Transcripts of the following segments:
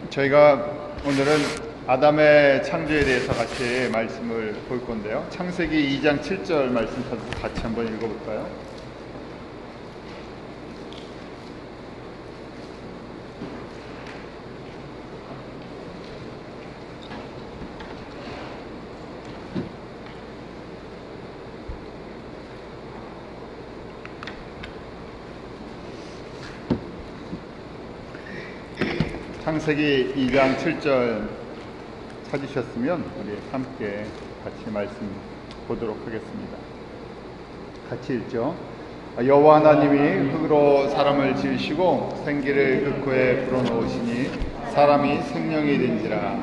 저희가 오늘은 아담의 창조에 대해서 같이 말씀을 볼 건데요. 창세기 2장 7절 말씀 같이 한번 읽어볼까요? 창세기 2장 7절 찾으셨으면 우리 함께 같이 말씀 보도록 하겠습니다. 같이 읽죠. 여호와 하나님이 흙으로 사람을 지으시고 생기를 그 코에 불어넣으시니 사람이 생명이 된지라.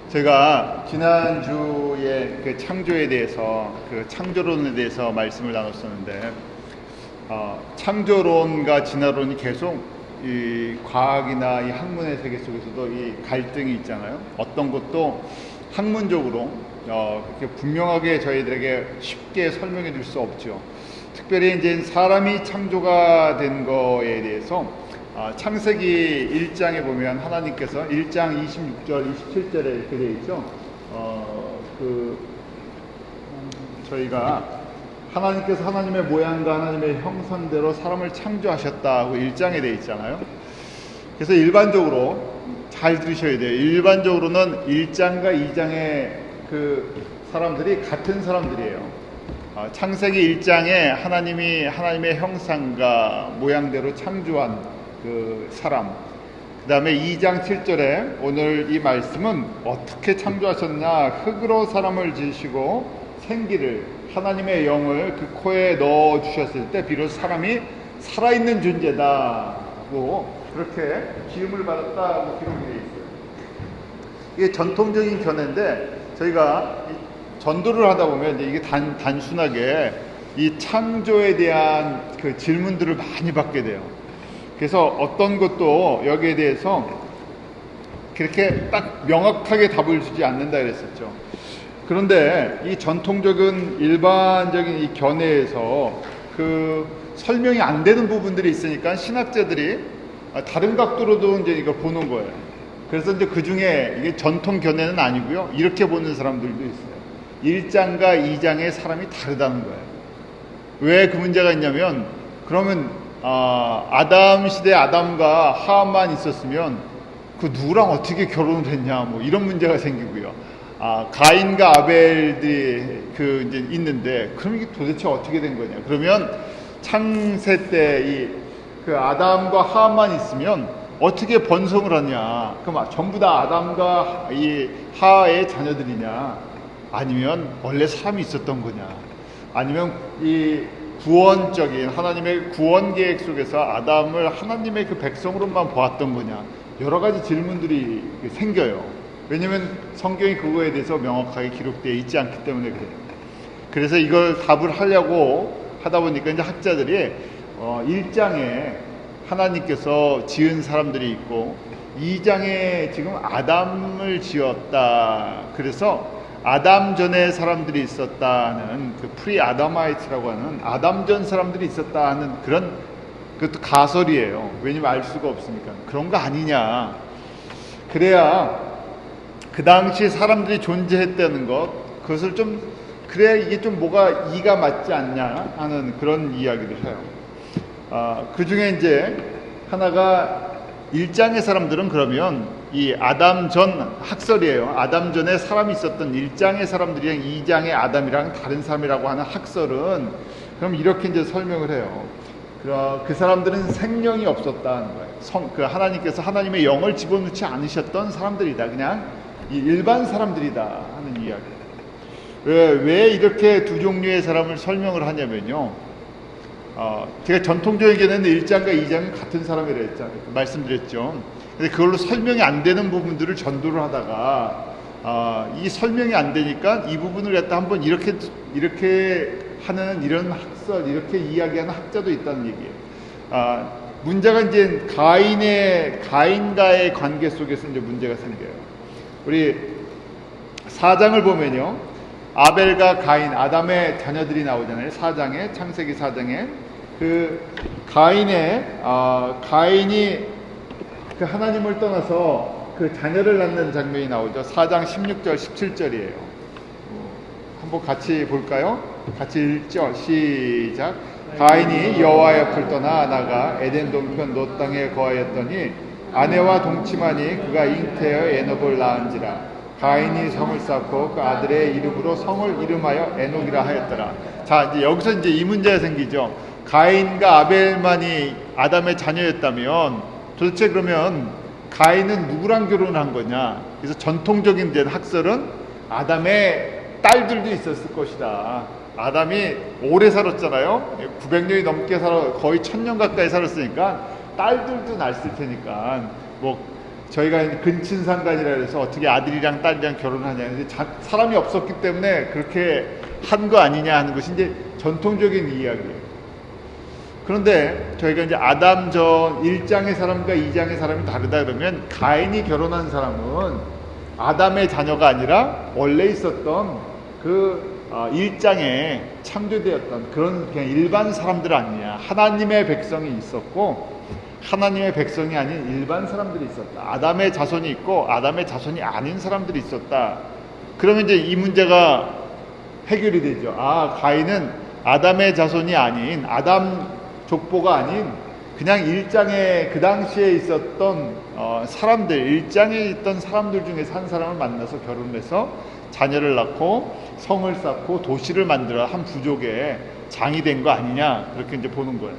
제가 지난주에 그 창조에 대해서, 그 창조론에 대해서 말씀을 나눴었는데, 창조론과 진화론이 계속 이 과학이나 이 학문의 세계 속에서도 이 갈등이 있잖아요. 어떤 것도 학문적으로 그렇게 분명하게 저희들에게 쉽게 설명해 줄 수 없죠. 특별히 이제 사람이 창조가 된 거에 대해서 창세기 1장에 보면 하나님께서 1장 26절, 27절에 이렇게 되어 있죠. 저희가 하나님께서 하나님의 모양과 하나님의 형상대로 사람을 창조하셨다고 1장에 되어 있잖아요. 그래서 일반적으로 잘 들으셔야 돼요. 일반적으로는 1장과 2장의 그 사람들이 같은 사람들이에요. 창세기 1장에 하나님이 하나님의 형상과 모양대로 창조한 그 사람, 그 다음에 2장 7절에 오늘 이 말씀은 어떻게 창조하셨냐, 흙으로 사람을 지으시고 생기를, 하나님의 영을 그 코에 넣어 주셨을 때 비로소 사람이 살아있는 존재다고 그렇게 기름을 받았다고 기록이 되어 있어요. 이게 전통적인 견해인데 저희가 전도를 하다 보면 이제 이게 단순하게 이 창조에 대한 그 질문들을 많이 받게 돼요. 그래서 어떤 것도 여기에 대해서 그렇게 딱 명확하게 답을 주지 않는다 그랬었죠. 그런데 이 전통적인 일반적인 이 견해에서 그 설명이 안 되는 부분들이 있으니까 신학자들이 다른 각도로도 이제 이걸 보는 거예요. 그래서 이제 그 중에 이게 전통 견해는 아니고요. 이렇게 보는 사람들도 있어요. 1장과 2장의 사람이 다르다는 거예요. 왜 그 문제가 있냐면, 그러면 아담 시대 아담과 하와만 있었으면 그 누구랑 어떻게 결혼을 했냐, 뭐 이런 문제가 생기고요. 가인과 아벨들이 그 이제 있는데, 그럼 이게 도대체 어떻게 된 거냐? 그러면 창세 때 그 아담과 하와만 있으면 어떻게 번성을 하냐? 그럼 전부 다 아담과 이 하와의 자녀들이냐? 아니면 원래 사람이 있었던 거냐? 아니면 이 구원적인 하나님의 구원 계획 속에서 아담을 하나님의 그 백성으로만 보았던 거냐? 여러 가지 질문들이 생겨요. 왜냐면 성경이 그거에 대해서 명확하게 기록되어 있지 않기 때문에 그래요. 그래서 이걸 답을 하려고 하다 보니까 이제 학자들이 1장에 하나님께서 지은 사람들이 있고 2장에 지금 아담을 지었다. 그래서 아담 전에 사람들이 있었다는 그 프리 아담아이트라고 하는 아담 전 사람들이 있었다 하는 그런 그것도 가설이에요. 왜냐면 알 수가 없으니까. 그런 거 아니냐. 그래야 그 당시 사람들이 존재했다는 것, 그것을 좀 그래야 이게 좀 뭐가 이가 맞지 않냐 하는 그런 이야기를 해요. 그 중에 이제 하나가 1장의 사람들은 그러면 이 아담 전 학설이에요. 아담 전에 사람이 있었던 1장의 사람들이랑 2장의 아담이랑 다른 사람이라고 하는 학설은 그럼 이렇게 이제 설명을 해요. 그 사람들은 생명이 없었다는 거예요. 그 하나님께서 하나님의 영을 집어넣지 않으셨던 사람들이다. 그냥 이 일반 사람들이다 하는 이야기예요. 왜 이렇게 두 종류의 사람을 설명을 하냐면요. 제가 전통적인 견해는 1장과 2장은 같은 사람이라 했잖아요. 말씀드렸죠. 근데 그걸로 설명이 안 되는 부분들을 전도를 하다가 이 설명이 안 되니까 이 부분을 갖다 한번 이렇게 하는 이런 학설, 이렇게 이야기하는 학자도 있다는 얘기예요. 문제가 이제 가인과의 관계 속에서 이제 문제가 생겨요. 우리 4장을 보면요. 아벨과 가인, 아담의 자녀들이 나오잖아요. 4장에, 창세기 4장에. 그 가인이 그 하나님을 떠나서 그 자녀를 낳는 장면이 나오죠. 4장 16절 17절이에요. 한번 같이 볼까요? 같이 읽죠. 시작. 가인이 여호와 옆을 떠나 나가 에덴 동편 노 땅에 거하였더니 아내와 동침하니 그가 잉태하여 에녹을 낳은지라. 가인이 성을 쌓고 그 아들의 이름으로 성을 이름하여 에녹이라 하였더라. 자, 이제 여기서 이제 이 문제가 생기죠. 가인과 아벨만이 아담의 자녀였다면 도대체 그러면 가인은 누구랑 결혼한 거냐? 그래서 전통적인 이제 학설은 아담의 딸들도 있었을 것이다. 아담이 오래 살았잖아요. 900년이 넘게 거의 1000년 가까이 살았으니까 딸들도 낳았을 테니까 뭐 저희가 근친상간이라 해서 어떻게 아들이랑 딸이랑 결혼하냐. 근데 사람이 없었기 때문에 그렇게 한 거 아니냐 하는 것이 이제 전통적인 이야기예요. 그런데 저희가 이제 아담 전 1장의 사람과 2장의 사람이 다르다 그러면 가인이 결혼한 사람은 아담의 자녀가 아니라 원래 있었던 그 1장에 창조되었던 그런 그냥 일반 사람들 아니냐. 하나님의 백성이 있었고 하나님의 백성이 아닌 일반 사람들이 있었다. 아담의 자손이 있고 아담의 자손이 아닌 사람들이 있었다. 그러면 이제 이 문제가 해결이 되죠. 아, 가인은 아담의 자손이 아닌 아담 족보가 아닌 그냥 일장에 그 당시에 있었던 사람들, 일장에 있던 사람들 중에서 한 사람을 만나서 결혼해서 자녀를 낳고 성을 쌓고 도시를 만들어 한 부족의 장이 된 거 아니냐, 그렇게 이제 보는 거예요.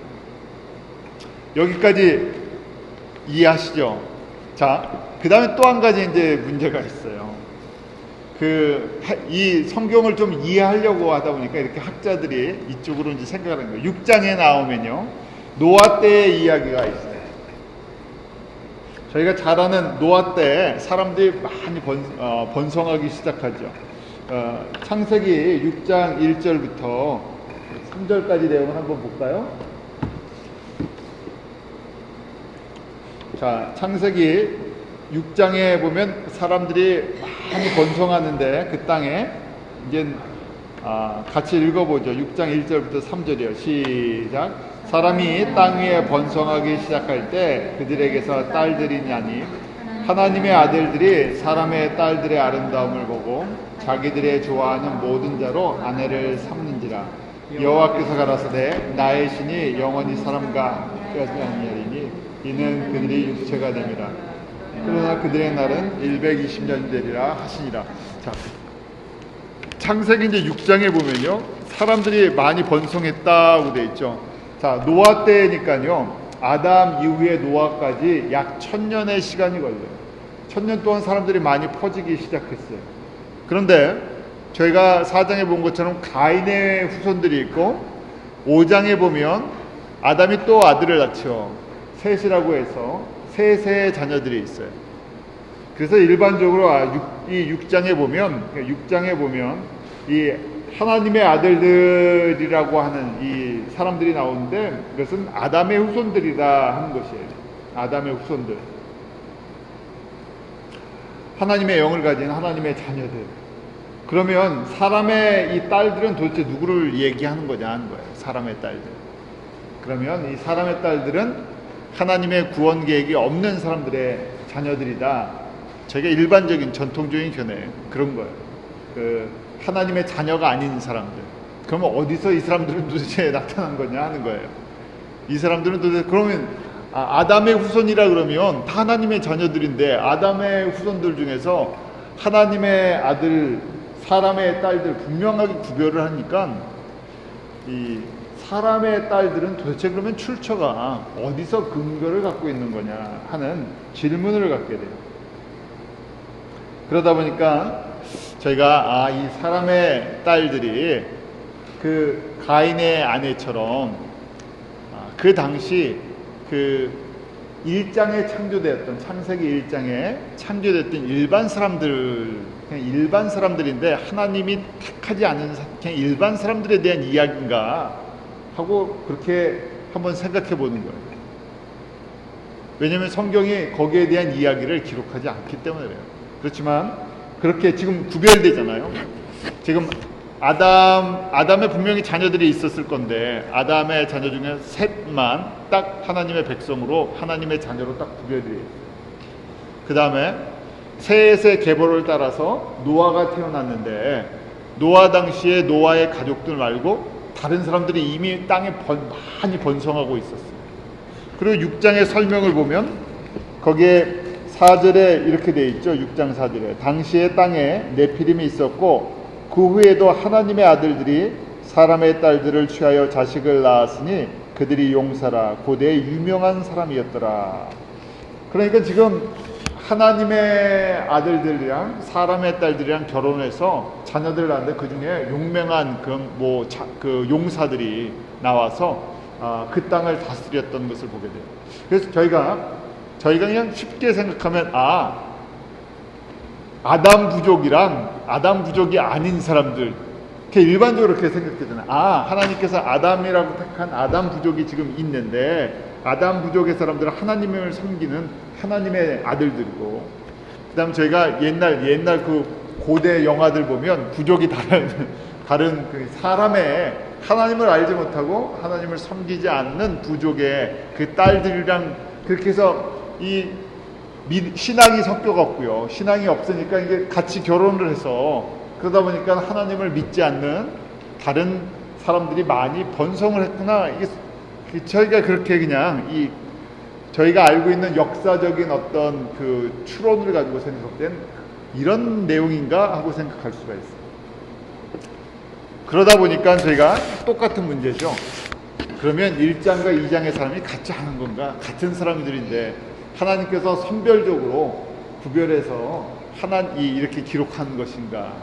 여기까지 이해하시죠? 자, 그 다음에 또 한 가지 이제 문제가 있어요. 이 성경을 좀 이해하려고 하다 보니까 이렇게 학자들이 이쪽으로 이제 생각하는 거예요. 6장에 나오면요, 노아 때의 이야기가 있어요. 저희가 잘 아는 노아 때 사람들이 많이 번성하기 시작하죠. 창세기 6장 1절부터 3절까지 내용을 한번 볼까요? 자, 창세기 6장에 보면 사람들이 많이 번성하는데 그 땅에 이제 같이 읽어보죠. 6장 1절부터 3절이요. 시작. 사람이 땅 위에 번성하기 시작할 때 그들에게서 딸들이 나니 하나님의 아들들이 사람의 딸들의 아름다움을 보고 자기들의 좋아하는 모든 자로 아내를 삼는지라. 여호와께서 가라사대 나의 신이 영원히 사람과 함께하지 아니하리니 이는 그들이 육체가 됨이라. 그러나 그들의 날은 120년 되리라 하시니라. 자, 창세기 이제 6장에 보면요, 사람들이 많이 번성했다고 돼 있죠. 자, 노아 때니까요, 아담 이후에 노아까지 약 1000년의 시간이 걸려요. 1000년 동안 사람들이 많이 퍼지기 시작했어요. 그런데 저희가 4장에 본 것처럼 가인의 후손들이 있고 5장에 보면 아담이 또 아들을 낳죠. 셋이라고 해서 셋의 자녀들이 있어요. 그래서 일반적으로 이 6장에 보면 이 하나님의 아들들이라고 하는 이 사람들이 나오는데 그것은 아담의 후손들이다 하는 것이에요. 아담의 후손들. 하나님의 영을 가진 하나님의 자녀들. 그러면 사람의 이 딸들은 도대체 누구를 얘기하는 거냐 하는 거예요. 사람의 딸들. 그러면 이 사람의 딸들은 하나님의 구원 계획이 없는 사람들의 자녀들이다. 저게 일반적인 전통적인 견해 그런 거예요. 하나님의 자녀가 아닌 사람들. 그러면 어디서 이 사람들은 도대체 나타난 거냐 하는 거예요. 이 사람들은 도대체 그러면 아담의 후손이라 그러면 다 하나님의 자녀들인데 아담의 후손들 중에서 하나님의 아들, 사람의 딸들 분명하게 구별을 하니까 이 사람의 딸들은 도대체 그러면 출처가 어디서 근거를 갖고 있는 거냐 하는 질문을 갖게 돼요. 그러다 보니까 저희가 이 사람의 딸들이 그 가인의 아내처럼 그 당시 그 1장에 창조되었던 창세기 1장에 창조됐던 일반 사람들, 그냥 일반 사람들인데 하나님이 택하지 않은 그냥 일반 사람들에 대한 이야기인가 하고 그렇게 한번 생각해 보는 거예요. 왜냐하면 성경이 거기에 대한 이야기를 기록하지 않기 때문에 그래요. 그렇지만 그렇게 지금 구별되잖아요. 지금 아담의 분명히 자녀들이 있었을 건데 아담의 자녀 중에 셋만 딱 하나님의 백성으로 하나님의 자녀로 딱 구별돼요. 그 다음에 셋의 계보를 따라서 노아가 태어났는데 노아 당시에 노아의 가족들 말고 다른 사람들이 이미 땅에 많이 번성하고 있었어요. 그리고 6장의 설명을 보면 거기에 4절에 이렇게 되어 있죠. 6장 4절에 당시에 땅에 네피림이 있었고 그 후에도 하나님의 아들들이 사람의 딸들을 취하여 자식을 낳았으니 그들이 용사라 고대의 유명한 사람이었더라. 그러니까 지금 하나님의 아들들이랑 사람의 딸들이랑 결혼해서 자녀들을 낳는데 그 중에 용맹한 그 용사들이 나와서 그 땅을 다스렸던 것을 보게 돼요. 그래서 저희가 그냥 쉽게 생각하면 아담 부족이 아닌 사람들 이렇게 일반적으로 그렇게 생각되잖아요. 하나님께서 아담이라고 택한 아담 부족이 지금 있는데 아담 부족의 사람들은 하나님을 섬기는 하나님의 아들들이고, 그 다음 저희가 옛날 그 고대 영화들 보면 부족이 다른 그 사람의 하나님을 알지 못하고 하나님을 섬기지 않는 부족의 그 딸들이랑 그렇게 해서 이 신앙이 섞여갖고요. 신앙이 없으니까 이게 같이 결혼을 해서 그러다 보니까 하나님을 믿지 않는 다른 사람들이 많이 번성을 했구나. 이게 저희가 그렇게 그냥 저희가 알고 있는 역사적인 어떤 그 추론을 가지고 생각된 이런 내용인가 하고 생각할 수가 있어요. 그러다 보니까 저희가 똑같은 문제죠. 그러면 1장과 2장의 사람이 같이 하는 건가? 같은 사람들인데 하나님께서 선별적으로 구별해서 이렇게 기록하는 것인가?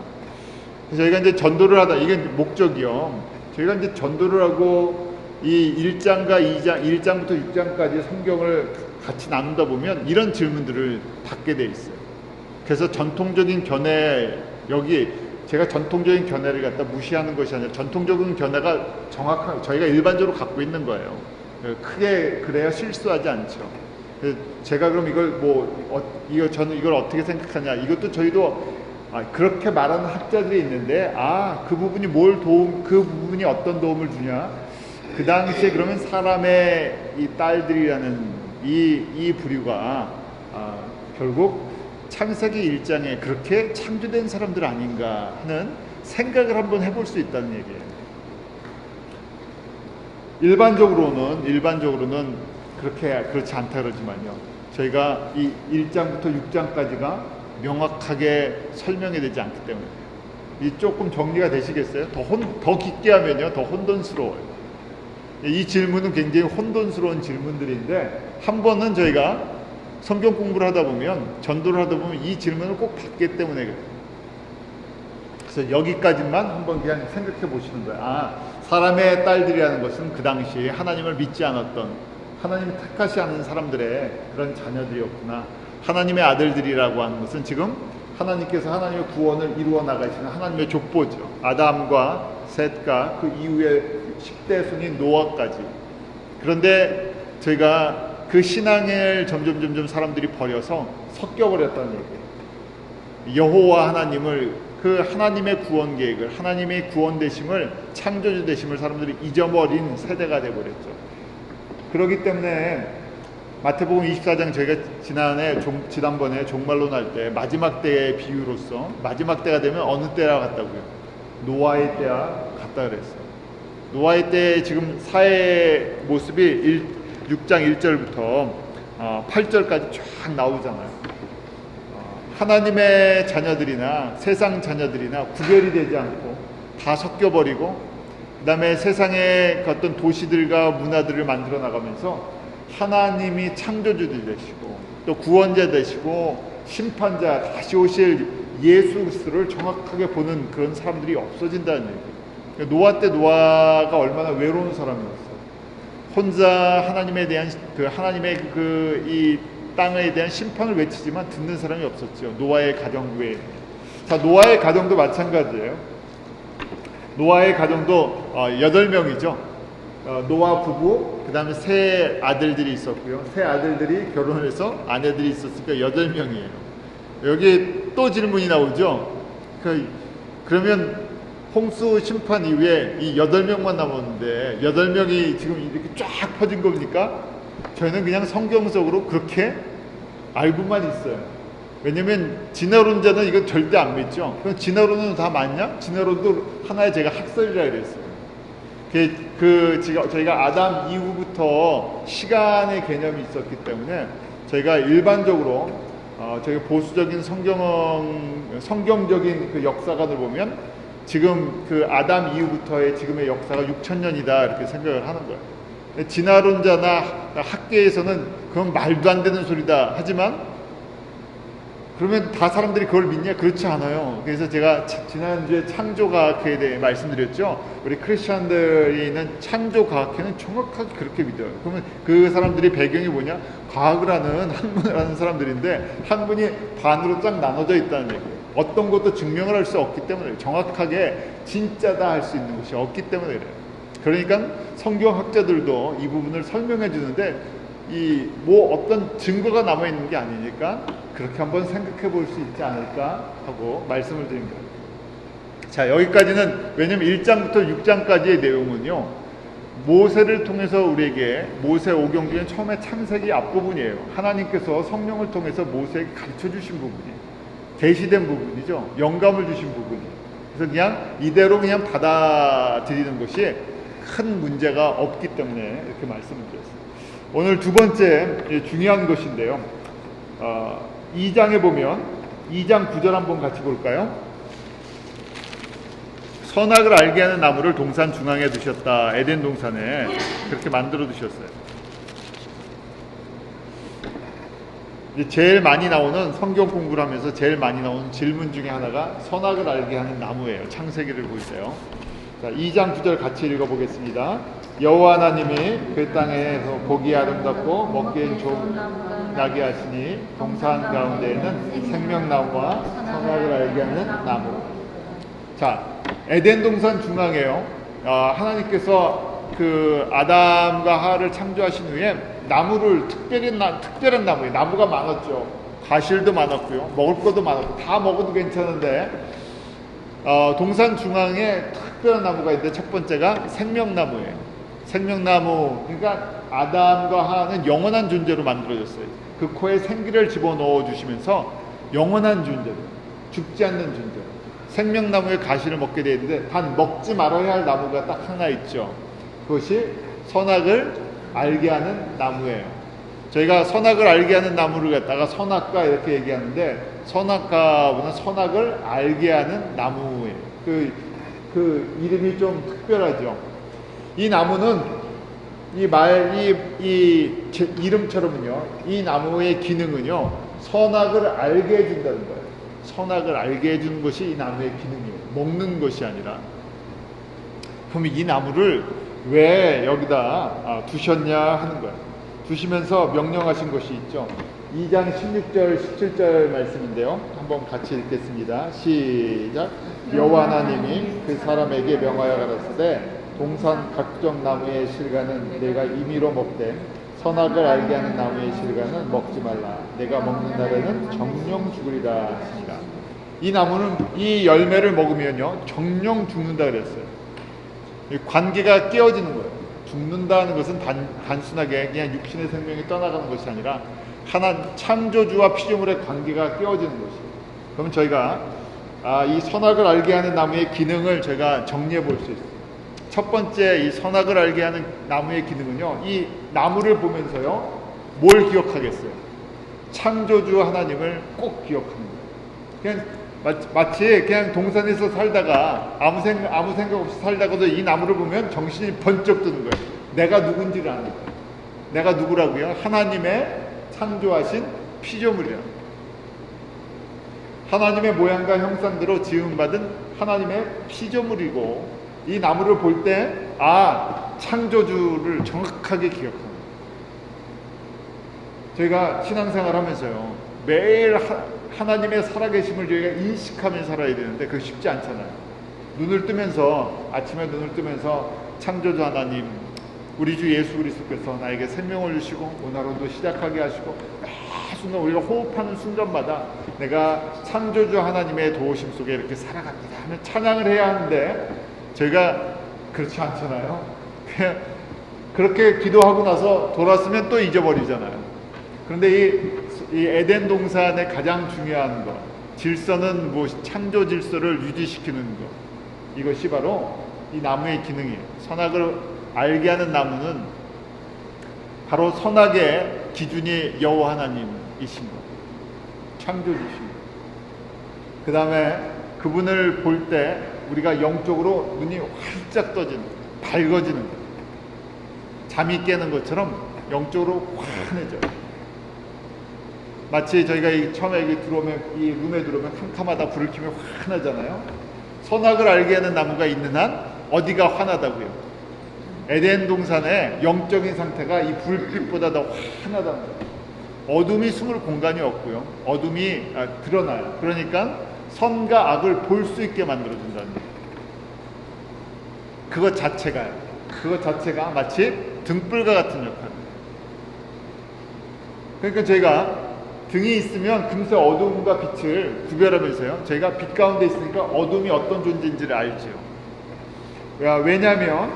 저희가 이제 전도를 하다, 이게 목적이요. 저희가 이제 전도를 하고 이 1장과 2장, 1장부터 6장까지 성경을 같이 나누다 보면 이런 질문들을 받게 돼 있어요. 그래서 전통적인 견해, 여기 제가 전통적인 견해를 갖다 무시하는 것이 아니라 전통적인 견해가 정확한, 저희가 일반적으로 갖고 있는 거예요. 크게 그래야 실수하지 않죠. 제가 그럼 저는 이걸 어떻게 생각하냐, 이것도 저희도 그렇게 말하는 학자들이 있는데 그 부분이 그 부분이 어떤 도움을 주냐, 그 당시에 그러면 사람의 이 딸들이라는 이 부류가 결국 창세기 1장에 그렇게 창조된 사람들 아닌가 하는 생각을 한번 해볼 수 있다는 얘기예요. 일반적으로는 그렇지 않다 그러지만요. 저희가 이 1장부터 6장까지가 명확하게 설명이 되지 않기 때문에 조금 정리가 되시겠어요? 더 깊게 하면요, 더 혼돈스러워요. 이 질문은 굉장히 혼돈스러운 질문들인데 한 번은 저희가 성경 공부를 하다 보면, 전도를 하다 보면 이 질문을 꼭 받기 때문에 그래요. 그래서 여기까지만 한번 그냥 생각해 보시는 거예요. 사람의 딸들이라는 것은 그 당시에 하나님을 믿지 않았던, 하나님이 택하지 않은 사람들의 그런 자녀들이었구나. 하나님의 아들들이라고 하는 것은 지금 하나님께서 하나님의 구원을 이루어 나가시는 하나님의 족보죠. 아담과 셋과 그 이후에 10대 손인 노아까지. 그런데 저희가 그 신앙을 점점 사람들이 버려서 섞여버렸다는 얘기예요. 여호와 하나님을, 그 하나님의 구원 계획을, 하나님의 구원 되심을, 창조주 되심을 사람들이 잊어버린 세대가 되어버렸죠. 그렇기 때문에 마태복음 24장 저희가 지난번에 종말론 할 때 마지막 때의 비유로서 마지막 때가 되면 어느 때와 같다고요? 노아의 때와 같다 그랬어요. 노아의 때 지금 사회의 모습이 6장 1절부터 8절까지 쫙 나오잖아요. 하나님의 자녀들이나 세상 자녀들이나 구별이 되지 않고 다 섞여버리고, 그 다음에 세상의 어떤 도시들과 문화들을 만들어 나가면서 하나님이 창조주들 되시고 또 구원자 되시고 심판자, 다시 오실 예수 그리스도를 정확하게 보는 그런 사람들이 없어진다는 얘기예요. 노아 때 노아가 얼마나 외로운 사람이었어요. 혼자 하나님에 대한 하나님의 이 땅에 대한 심판을 외치지만 듣는 사람이 없었죠. 노아의 가정 외에. 자, 노아의 가정도 마찬가지예요. 노아의 가정도 8명이죠. 노아 부부, 그 다음에 세 아들들이 있었고요. 세 아들들이 결혼을 해서 아내들이 있었으니까 8명이에요. 여기 또 질문이 나오죠. 그러면 홍수 심판 이후에 이 8명만 남았는데 8명이 지금 이렇게 쫙 퍼진 겁니까? 저희는 그냥 성경적으로 그렇게 알고만 있어요. 왜냐면 진화론자는 이거 절대 안 믿죠. 그럼 진화론은 다 맞냐? 진화론도 하나의 제가 학설이라 그랬어요. 저희가 아담 이후부터 시간의 개념이 있었기 때문에 저희가 일반적으로 저희가 보수적인 성경적인 그 역사관을 보면 지금 그 아담 이후부터의 지금의 역사가 6,000년이다 이렇게 생각을 하는 거예요. 진화론자나 학계에서는 그건 말도 안 되는 소리다 하지만 그러면 다 사람들이 그걸 믿냐? 그렇지 않아요. 그래서 제가 지난주에 창조과학회에 대해 말씀드렸죠. 우리 크리스천들이 창조과학회는 정확하게 그렇게 믿어요. 그러면 그 사람들이 배경이 뭐냐? 과학을 하는 학문을 하는 사람들인데 학문이 반으로 쫙 나눠져 있다는 얘기예요. 어떤 것도 증명을 할 수 없기 때문에 정확하게 진짜다 할 수 있는 것이 없기 때문에 그래요. 그러니까 성경학자들도 이 부분을 설명해 주는데 어떤 증거가 남아 있는 게 아니니까 그렇게 한번 생각해 볼 수 있지 않을까 하고 말씀을 드립니다. 자, 여기까지는 왜냐면 1장부터 6장까지의 내용은요, 모세를 통해서 우리에게 모세 오경 중에 처음에 창세기 앞부분이에요. 하나님께서 성령을 통해서 모세에게 가르쳐 주신 부분이 계시된 부분이죠. 영감을 주신 부분이. 그래서 그냥 이대로 그냥 받아들이는 것이 큰 문제가 없기 때문에 이렇게 말씀을 드렸습니다. 오늘 두 번째 중요한 것인데요. 2장에 보면 2장 9절 한번 같이 볼까요? 선악을 알게 하는 나무를 동산 중앙에 두셨다. 에덴 동산에 그렇게 만들어 두셨어요. 제일 많이 나오는 성경 공부를 하면서 제일 많이 나오는 질문 중에 하나가 선악을 알게 하는 나무예요. 창세기를 보세요. 자, 2장 9절 같이 읽어보겠습니다. 여호와 하나님이 그 땅에서 보기 아름답고 먹기엔 좋은 나게 하시니 동산 가운데에는 생명나무와 선악을 알게 하는 나무. 자, 에덴 동산 중앙에요. 하나님께서 그 아담과 하와를 창조하신 후에 나무를 특별한 나무예요. 나무가 많았죠. 과실도 많았고요. 먹을 것도 많았고 다 먹어도 괜찮은데 동산 중앙에 특별한 나무가 있는데 첫 번째가 생명나무예요. 생명나무, 그러니까 아담과 하와는 영원한 존재로 만들어졌어요. 그 코에 생기를 집어넣어 주시면서 영원한 존재로, 죽지 않는 존재로 생명나무의 가시를 먹게 되어 있는데 단 먹지 말아야 할 나무가 딱 하나 있죠. 그것이 선악을 알게 하는 나무예요. 저희가 선악을 알게 하는 나무를 갖다가 선악과 이렇게 얘기하는데 선악과보다 선악을 알게 하는 나무예요. 그 이름이 좀 특별하죠. 이 나무는 이름처럼은요, 이 나무의 기능은요, 선악을 알게 해준다는 거예요. 선악을 알게 해주는 것이 이 나무의 기능이에요. 먹는 것이 아니라. 그럼 이 나무를 왜 여기다 두셨냐 하는 거예요. 두시면서 명령하신 것이 있죠. 2장 16절 17절 말씀인데요. 한번 같이 읽겠습니다. 시작. 여호와 하나님이 그 사람에게 명하여 가라사대 동산 각종 나무의 실과는 내가 임의로 먹되 선악을 알게 하는 나무의 실과는 먹지 말라. 내가 먹는 날에는 정령 죽으리라 하시니라. 이 나무는 이 열매를 먹으면요 정령 죽는다 그랬어요. 관계가 깨어지는 거예요. 죽는다는 것은 단순하게 그냥 육신의 생명이 떠나가는 것이 아니라 하나 창조주와 피조물의 관계가 깨어지는 것이에요. 그럼 저희가 이 선악을 알게 하는 나무의 기능을 저희가 정리해 볼 수 있어요. 첫 번째 이 선악을 알게 하는 나무의 기능은요, 이 나무를 보면서요 뭘 기억하겠어요? 창조주 하나님을 꼭 기억하는 거예요. 그냥 마치 그냥 동산에서 살다가 아무 생각 없이 살다가도 이 나무를 보면 정신이 번쩍 드는 거예요. 내가 누군지를 아는 거예요. 내가 누구라고요? 하나님의 창조하신 피조물이라는 거예요. 하나님의 모양과 형상대로 지음받은 하나님의 피조물이고, 이 나무를 볼 때 창조주를 정확하게 기억합니다. 저희가 신앙생활 하면서요 매일 하나님의 살아계심을 저희가 인식하며 살아야 되는데 그게 쉽지 않잖아요. 아침에 눈을 뜨면서 창조주 하나님, 우리 주 예수 그리스도께서 나에게 생명을 주시고 오늘 하루도 시작하게 하시고 순간 우리가 호흡하는 순간마다 내가 창조주 하나님의 도우심 속에 이렇게 살아갑니다 하면 찬양을 해야 하는데 저희가 그렇지 않잖아요. 그렇게 기도하고 나서 돌아서면 또 잊어버리잖아요. 그런데 이 이 에덴 동산의 가장 중요한 것, 질서는 뭐 창조 질서를 유지시키는 것, 이것이 바로 이 나무의 기능이에요. 선악을 알게 하는 나무는 바로 선악의 기준이 여호와 하나님이신 것, 창조주신 것. 그 다음에 그분을 볼 때 우리가 영적으로 눈이 활짝 떠지는 것, 밝아지는 것, 잠이 깨는 것처럼 영적으로 환해져요. 마치 저희가 처음에 들어오면, 이 룸에 들어오면 캄캄하다 불을 켜면 환하잖아요. 선악을 알게 하는 나무가 있는 한 어디가 환하다고요? 에덴 동산의 영적인 상태가 이 불빛보다 더 환하다는 거예요. 어둠이 숨을 공간이 없고요. 어둠이 드러나요. 그러니까 선과 악을 볼 수 있게 만들어준다는 거예요. 그것 자체가 마치 등불과 같은 역할입니다. 그러니까 저희가 등이 있으면 금세 어둠과 빛을 구별하면서요, 저희가 빛 가운데 있으니까 어둠이 어떤 존재인지를 알죠. 왜냐하면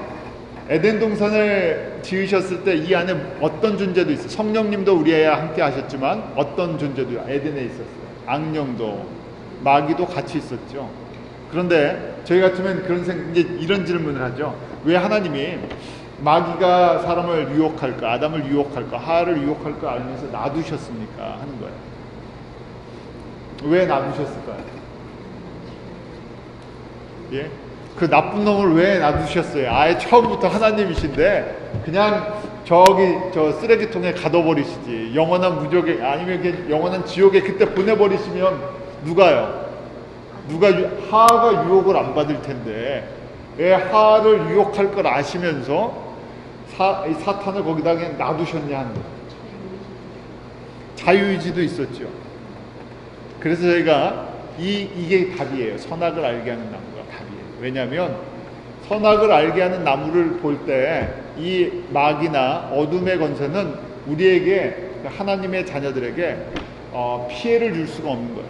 에덴 동산을 지으셨을 때 이 안에 어떤 존재도 있어요. 성령님도 우리와 함께 하셨지만 어떤 존재도 에덴에 있었어요. 악령도 마귀도 같이 있었죠. 그런데 저희 같으면 이제 이런 질문을 하죠. 왜 하나님이 마귀가 사람을 유혹할까, 아담을 유혹할까, 하와를 유혹할까 알면서 놔두셨습니까? 하는 거예요. 왜 놔두셨을까요? 예? 그 나쁜 놈을 왜 놔두셨어요? 아예 처음부터 하나님이신데 그냥 저 쓰레기통에 가둬버리시지. 영원한 무적에, 아니면 영원한 지옥에 그때 보내버리시면 하와가 유혹을 안 받을 텐데 왜 하와를 유혹할 걸 아시면서 사탄을 거기다 그냥 놔두셨냐 하는 거예요. 자유의지도 있었죠. 그래서 저희가 이게 답이에요. 선악을 알게 하는 나무가 답이에요. 왜냐하면 선악을 알게 하는 나무를 볼 때 이 마귀나 어둠의 권세는 우리에게, 하나님의 자녀들에게 피해를 줄 수가 없는 거예요.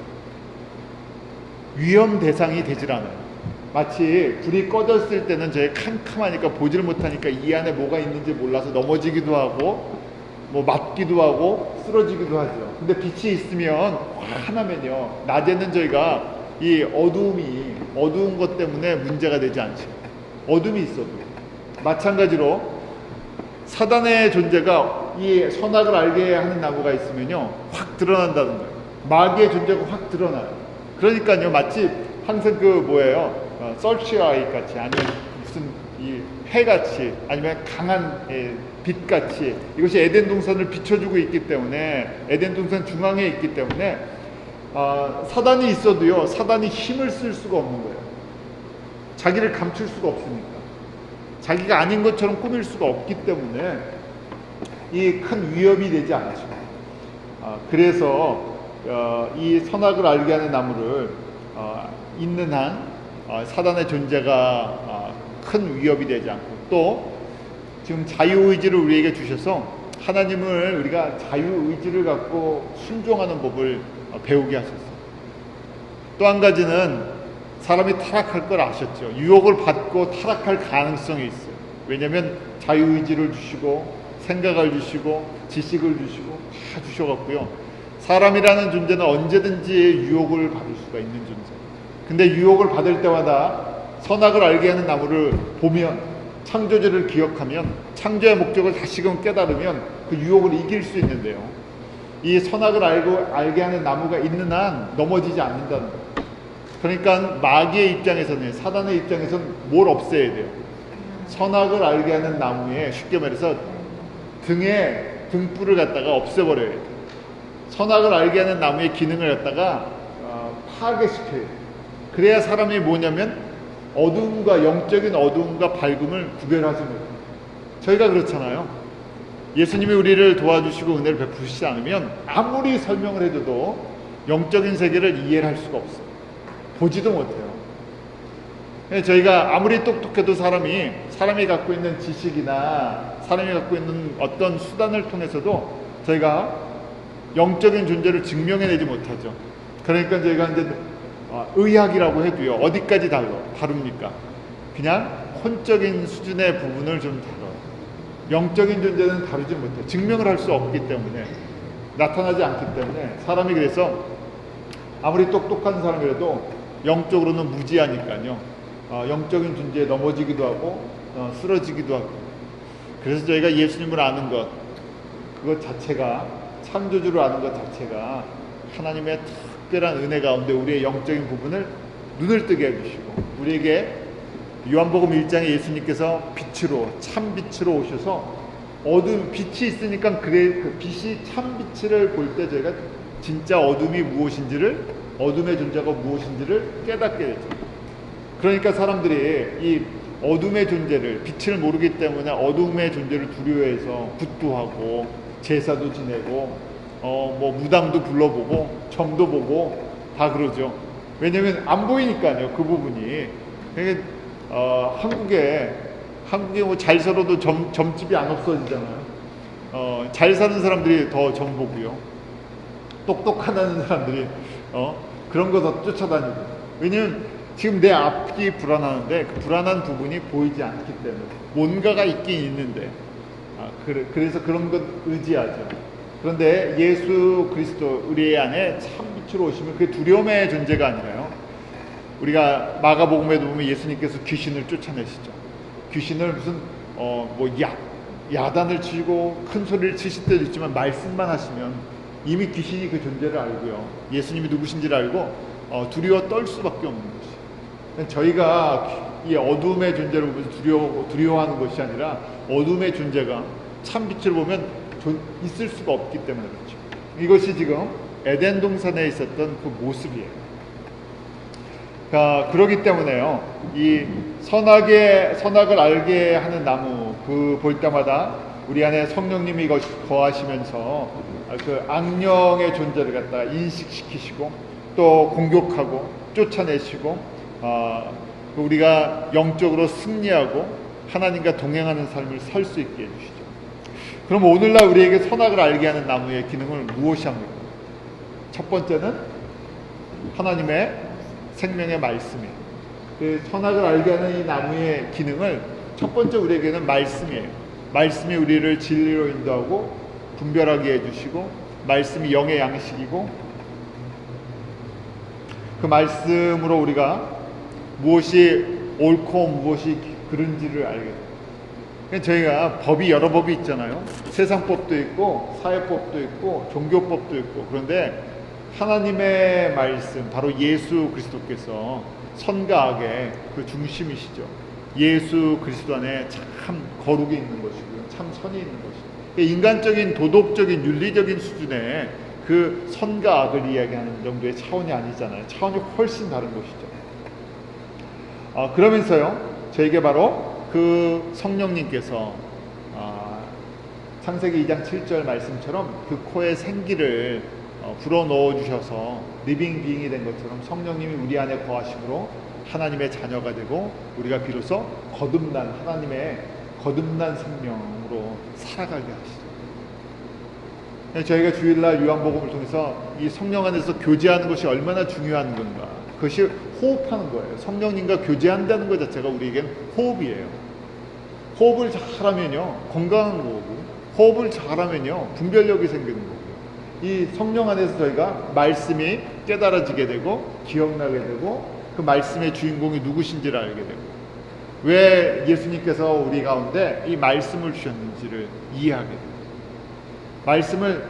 위험 대상이 되질 않아요. 마치 불이 꺼졌을 때는 저희 캄캄하니까 보지를 못하니까 이 안에 뭐가 있는지 몰라서 넘어지기도 하고 뭐 맞기도 하고 쓰러지기도 하죠. 근데 빛이 있으면 환하면요, 낮에는 저희가 이 어두운 것 때문에 문제가 되지 않죠. 어둠이 있어도. 마찬가지로 사단의 존재가 이 선악을 알게 하는 나무가 있으면요 확 드러난다는 거예요. 마귀의 존재가 확 드러나요. 그러니까요, 마치 항상 썰치아이 같이, 아니면 무슨 이 해같이, 아니면 강한 빛같이, 이것이 에덴 동산을 비춰주고 있기 때문에, 에덴 동산 중앙에 있기 때문에 사단이 있어도요, 사단이 힘을 쓸 수가 없는 거예요. 자기를 감출 수가 없으니까. 자기가 아닌 것처럼 꾸밀 수가 없기 때문에 이 큰 위협이 되지 않죠. 그래서 이 선악을 알게 하는 나무를 있는 한 사단의 존재가 큰 위협이 되지 않고, 또 지금 자유의지를 우리에게 주셔서 하나님을 우리가 자유의지를 갖고 순종하는 법을 배우게 하셨어요. 또 한 가지는 사람이 타락할 걸 아셨죠. 유혹을 받고 타락할 가능성이 있어요. 왜냐하면 자유의지를 주시고 생각을 주시고 지식을 주시고 다 주셔갖고요, 사람이라는 존재는 언제든지 유혹을 받을 수가 있는 존재. 근데 유혹을 받을 때마다 선악을 알게 하는 나무를 보면, 창조주를 기억하면, 창조의 목적을 다시금 깨달으면 그 유혹을 이길 수 있는데요, 이 선악을 알게 하는 나무가 있는 한 넘어지지 않는다는 거예요. 그러니까 마귀의 입장에서는, 사단의 입장에서는 뭘 없애야 돼요? 선악을 알게 하는 나무에, 쉽게 말해서 등에 등불을 갖다가 없애버려야 돼요. 선악을 알게 하는 나무의 기능을 갖다가 파괴시켜야 돼요. 그래야 사람이 뭐냐면 어두움과, 영적인 어두움과 밝음을 구별하지 못해요. 저희가 그렇잖아요. 예수님이 우리를 도와주시고 은혜를 베푸시지 않으면 아무리 설명을 해줘도 영적인 세계를 이해를 할 수가 없어요. 보지도 못해요. 저희가 아무리 똑똑해도 사람이 갖고 있는 지식이나 사람이 갖고 있는 어떤 수단을 통해서도 저희가 영적인 존재를 증명해내지 못하죠. 그러니까 저희가 이제 의학이라고 해도요, 어디까지 다룹니까? 그냥 혼적인 수준의 부분을 좀 다뤄요. 영적인 존재는 다루지 못해요. 증명을 할 수 없기 때문에. 나타나지 않기 때문에 사람이 그래서 아무리 똑똑한 사람이라도 영적으로는 무지하니까요. 영적인 존재에 넘어지기도 하고 쓰러지기도 하고. 그래서 저희가 예수님을 아는 것, 그것 자체가, 창조주를 아는 것 자체가 하나님의 특별한 은혜 가운데 우리의 영적인 부분을 눈을 뜨게 해주시고, 우리에게 요한복음 1장에 예수님께서 빛으로, 참 빛으로 오셔서 어둠, 빛이 있으니까 그 빛이 참 빛을 볼 때 저희가 진짜 어둠이 무엇인지를, 어둠의 존재가 무엇인지를 깨닫게 되죠. 그러니까 사람들이 이 어둠의 존재를, 빛을 모르기 때문에 어둠의 존재를 두려워해서 굿도 하고 제사도 지내고 뭐 무당도 불러보고 점도 보고 다 그러죠. 왜냐면 안 보이니까요, 그 부분이. 그러니까 한국에 뭐 잘 살아도 점집이 안 없어지잖아요. 잘 사는 사람들이 더 점 보고요. 똑똑하다는 사람들이 그런 거 더 쫓아다니고. 왜냐면 지금 내 앞이 불안하는데 그 불안한 부분이 보이지 않기 때문에 뭔가가 있긴 있는데 그래서 그런 것 의지하죠. 그런데 예수 그리스도 우리 안에 참 빛으로 오시면 그게 두려움의 존재가 아니라요. 우리가 마가복음에도 보면 예수님께서 귀신을 쫓아내시죠. 귀신을 무슨 뭐 야단을 치고 큰 소리를 치실 때도 있지만 말씀만 하시면 이미 귀신이 그 존재를 알고요. 예수님이 누구신지를 알고 두려워 떨 수밖에 없는 것이. 저희가 이 어둠의 존재를 보면서 두려워하는 것이 아니라 어둠의 존재가 참 빛을 보면 있을 수가 없기 때문에 그렇죠. 이것이 지금 에덴 동산에 있었던 그 모습이에요. 그러기 때문에요, 이 선악을 알게 하는 나무 그 볼 때마다 우리 안에 성령님이 거하시면서 그 악령의 존재를 갖다가 인식시키시고 또 공격하고 쫓아내시고 우리가 영적으로 승리하고 하나님과 동행하는 삶을 살 수 있게 해주시죠. 그럼 오늘날 우리에게 선악을 알게 하는 나무의 기능을 무엇이 합니까? 첫 번째는 하나님의 생명의 말씀이에요. 그 선악을 알게 하는 이 나무의 기능을 첫 번째 우리에게는 말씀이에요. 말씀이 우리를 진리로 인도하고 분별하게 해주시고, 말씀이 영의 양식이고, 그 말씀으로 우리가 무엇이 옳고 무엇이 그른지를 알게 돼요. 저희가 법이 여러 법이 있잖아요. 세상법도 있고 사회법도 있고 종교법도 있고. 그런데 하나님의 말씀, 바로 예수 그리스도께서 선과 악의 그 중심이시죠. 예수 그리스도 안에 참 거룩이 있는 것이고요, 참 선이 있는 것이고, 인간적인 도덕적인 윤리적인 수준의 그 선과 악을 이야기하는 정도의 차원이 아니잖아요. 차원이 훨씬 다른 것이죠. 그러면서요, 저에게 바로 그 성령님께서 창세기 2장 7절 말씀처럼 그 코에 생기를 불어넣어 주셔서 리빙 비잉이 된 것처럼 성령님이 우리 안에 거하심으로 하나님의 자녀가 되고 우리가 비로소 하나님의 거듭난 생명으로 살아가게 하시죠. 저희가 주일날 요한복음을 통해서 이 성령 안에서 교제하는 것이 얼마나 중요한 건가, 그것이 호흡하는 거예요. 성령님과 교제한다는 것 자체가 우리에겐 호흡이에요. 호흡을 잘하면요 건강한 거고, 호흡을 잘하면요 분별력이 생기는 거고요. 이 성령 안에서 저희가 말씀이 깨달아지게 되고 기억나게 되고, 그 말씀의 주인공이 누구신지를 알게 되고, 왜 예수님께서 우리 가운데 이 말씀을 주셨는지를 이해하게 되고, 말씀을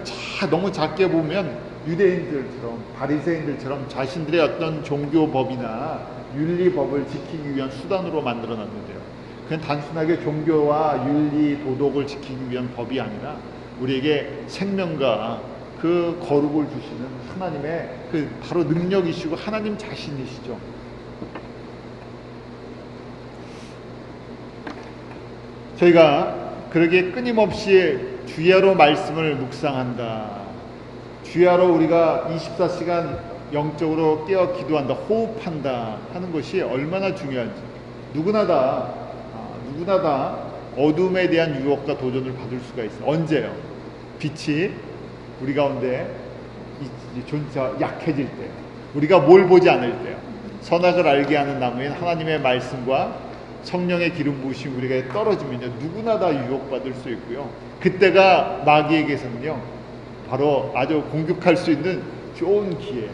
너무 작게 보면 유대인들처럼 바리새인들처럼 자신들의 어떤 종교법이나 윤리법을 지키기 위한 수단으로 만들어놨는데요, 그냥 단순하게 종교와 윤리 도덕을 지키기 위한 법이 아니라 우리에게 생명과 그 거룩을 주시는 하나님의 그 바로 능력이시고 하나님 자신이시죠. 저희가 그러기에 끊임없이 주야로 말씀을 묵상한다, 주야로 우리가 24시간 영적으로 깨어 기도한다, 호흡한다 하는 것이 얼마나 중요한지. 누구나 다 어둠에 대한 유혹과 도전을 받을 수가 있어요. 언제요? 빛이 우리 가운데 존재 약해질 때, 우리가 뭘 보지 않을 때요. 선악을 알게 하는 나무인 하나님의 말씀과 성령의 기름 부으심 우리가 떨어지면요 누구나 다 유혹받을 수 있고요. 그때가 마귀에게서는요 바로 아주 공격할 수 있는 좋은 기회.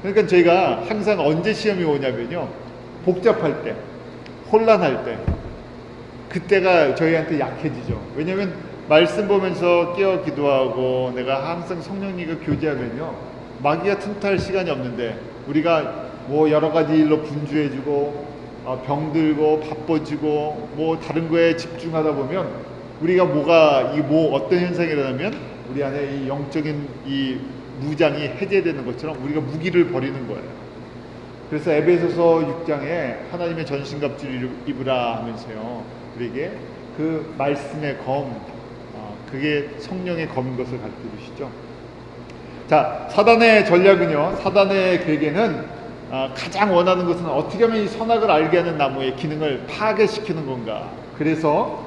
그러니까 저희가 항상 언제 시험이 오냐면요, 복잡할 때, 혼란할 때, 그때가 저희한테 약해지죠. 왜냐하면 말씀 보면서 깨어 기도하고 내가 항상 성령님과 교제하면요, 마귀가 틈탈 시간이 없는데 우리가 뭐 여러 가지 일로 분주해지고 병들고 바빠지고 뭐 다른 거에 집중하다 보면 우리가 어떤 현상이 일어나면 우리 안에 이 영적인 이 무장이 해제되는 것처럼 우리가 무기를 버리는 거예요. 그래서 에베소서 6장에 하나님의 전신갑주를 입으라 하면서요, 우리에게 그 말씀의 검, 그게 성령의 검인 것을 가르쳐 주시죠. 자, 사단의 전략은요, 사단의 계계는 가장 원하는 것은 어떻게 하면 이 선악을 알게 하는 나무의 기능을 파괴시키는 건가. 그래서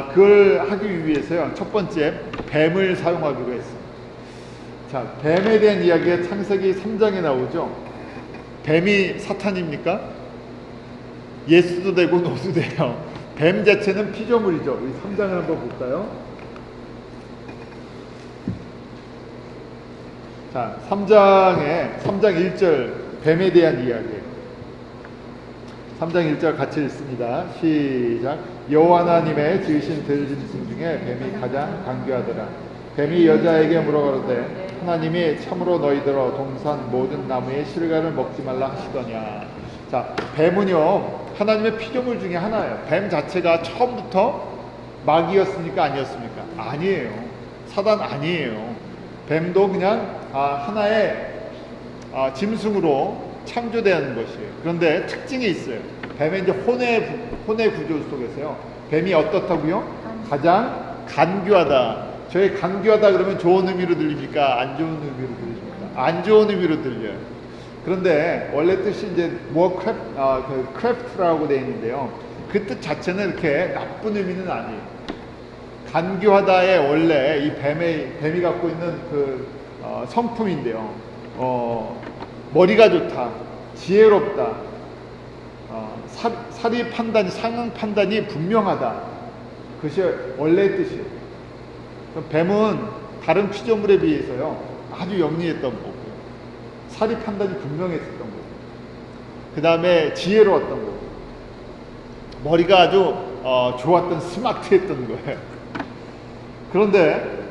그걸 하기 위해서요, 첫 번째 뱀을 사용하기로 했어요. 자, 뱀에 대한 이야기가 창세기 3장에 나오죠. 뱀이 사탄입니까? 예수도 되고 노도 돼요. 뱀 자체는 피조물이죠. 이 3장을 한번 볼까요? 자, 3장 1절 뱀에 대한 이야기예요. 3장 1절 같이 읽습니다. 시작. 여호와 하나님의 지으신 들짐승 중에 뱀이 가장 간교하더라. 뱀이 여자에게 물어가로되 하나님이 참으로 너희들어 동산 모든 나무의 실과를 먹지 말라 하시더냐. 자, 뱀은요 하나님의 피조물 중에 하나예요. 뱀 자체가 처음부터 마귀였습니까? 아니었습니까? 아니에요. 사단 아니에요. 뱀도 그냥 하나의 짐승으로 창조되는 것이에요. 그런데 특징이 있어요. 뱀의 이제 혼의 구조 속에서요, 뱀이 어떻다고요? 가장 간교하다. 저희 간교하다 그러면 좋은 의미로 들립니까? 안 좋은 의미로 들립니까? 안 좋은 의미로 들려요. 그런데 원래 뜻이 이제 크래프트라고 되어 있는데요, 그 뜻 자체는 이렇게 나쁜 의미는 아니에요. 간교하다의 원래 이 뱀이 갖고 있는 그 성품인데요, 머리가 좋다, 지혜롭다, 사리 판단이, 상황 판단이 분명하다. 그것이 원래의 뜻이에요. 뱀은 다른 피조물에 비해서요 아주 영리했던 거고요, 사리 판단이 분명했었던 거고, 그 다음에 지혜로웠던 거고, 머리가 아주 좋았던, 스마트했던 거예요. 그런데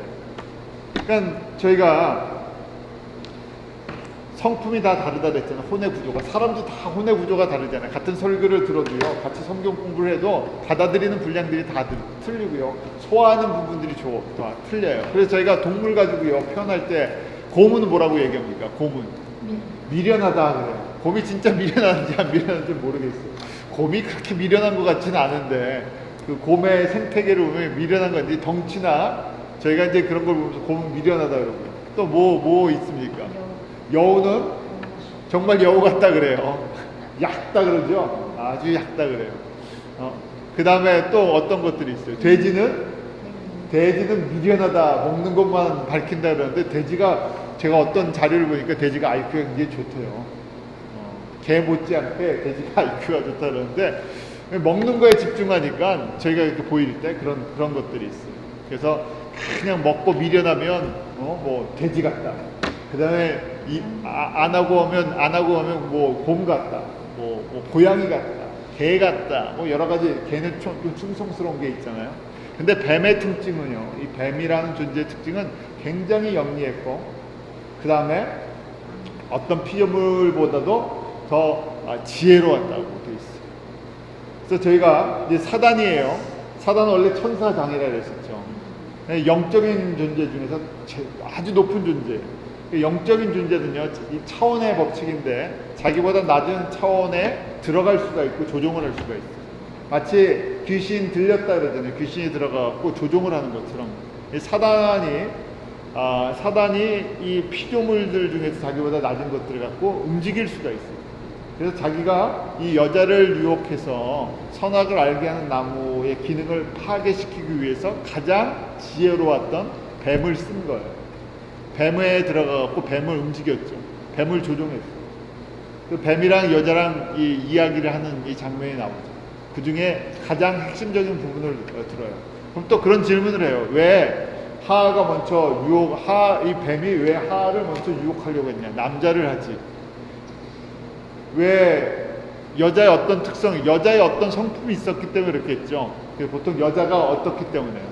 그러니까 저희가 성품이 다 다르다 그랬잖아요. 혼의 구조가, 사람도 다 혼의 구조가 다르잖아요. 같은 설교를 들어도요, 같이 성경 공부를 해도 받아들이는 분량들이 다 틀리고요, 소화하는 부분들이 다 틀려요. 그래서 저희가 동물 가지고요 표현할 때 곰은 뭐라고 얘기합니까? 곰은 미련하다 그래요. 곰이 진짜 미련한지 안 미련한지 모르겠어요. 곰이 그렇게 미련한 것 같지는 않은데 그 곰의 생태계를 보면 미련한 건지, 덩치나 저희가 이제 그런 걸 보면서 곰은 미련하다 그러고요. 또 뭐 있습니까? 여우는 정말 여우 같다 그래요. 얕다 그러죠. 아주 얕다 그래요. 그 다음에 또 어떤 것들이 있어요. 돼지는 미련하다, 먹는 것만 밝힌다 그러는데, 돼지가, 제가 어떤 자료를 보니까 돼지가 IQ가 굉장히 좋대요. 개 못지않게 돼지가 IQ가 좋다 그러는데, 먹는 거에 집중하니까 저희가 이렇게 보일 때 그런 것들이 있어요. 그래서 그냥 먹고 미련하면 뭐 돼지 같다. 그 다음에 안 하고 하면 뭐 곰 같다, 뭐 고양이 같다, 개 같다, 뭐 여러 가지. 개는 좀 충성스러운 게 있잖아요. 근데 뱀의 특징은요, 이 뱀이라는 존재의 특징은 굉장히 영리했고, 그 다음에 어떤 피조물보다도 더 지혜로웠다고 되어 있어요. 그래서 저희가 이제 사단이에요. 사단은 원래 천사장이라 그랬었죠. 영적인 존재 중에서 아주 높은 존재. 영적인 존재는요, 이 차원의 법칙인데 자기보다 낮은 차원에 들어갈 수가 있고 조종을 할 수가 있어요. 마치 귀신 들렸다 그러잖아요. 귀신이 들어가고 조종을 하는 것처럼 이 사단이 이 피조물들 중에서 자기보다 낮은 것들을 갖고 움직일 수가 있어요. 그래서 자기가 이 여자를 유혹해서 선악을 알게 하는 나무의 기능을 파괴시키기 위해서 가장 지혜로웠던 뱀을 쓴 거예요. 뱀에 들어가갖고 뱀을 움직였죠. 뱀을 조종했어요. 그 뱀이랑 여자랑 이 이야기를 하는 이 장면이 나오죠. 그 중에 가장 핵심적인 부분을 들어요. 그럼 또 그런 질문을 해요. 왜 하하가 먼저 이 뱀이 왜 하하를 먼저 유혹하려고 했냐? 남자를 하지. 왜 여자의 어떤 특성, 여자의 어떤 성품이 있었기 때문에 그렇게 했죠. 보통 여자가 어떻기 때문에요.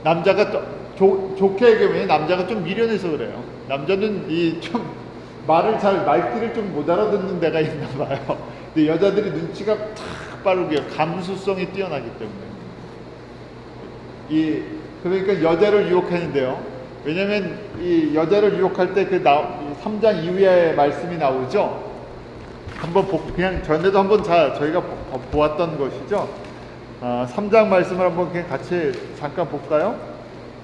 남자가 좋게 얘기하면 남자가 좀 미련해서 그래요. 남자는 말귀를 좀 못 알아듣는 데가 있나 봐요. 근데 여자들이 눈치가 탁 빠르게 감수성이 뛰어나기 때문에. 그러니까 여자를 유혹했는데요. 왜냐면 이 여자를 유혹할 때 3장 이후에 말씀이 나오죠. 한번 그냥 전에도 한번 저희가 보았던 것이죠. 3장 말씀을 한번 그냥 같이 잠깐 볼까요?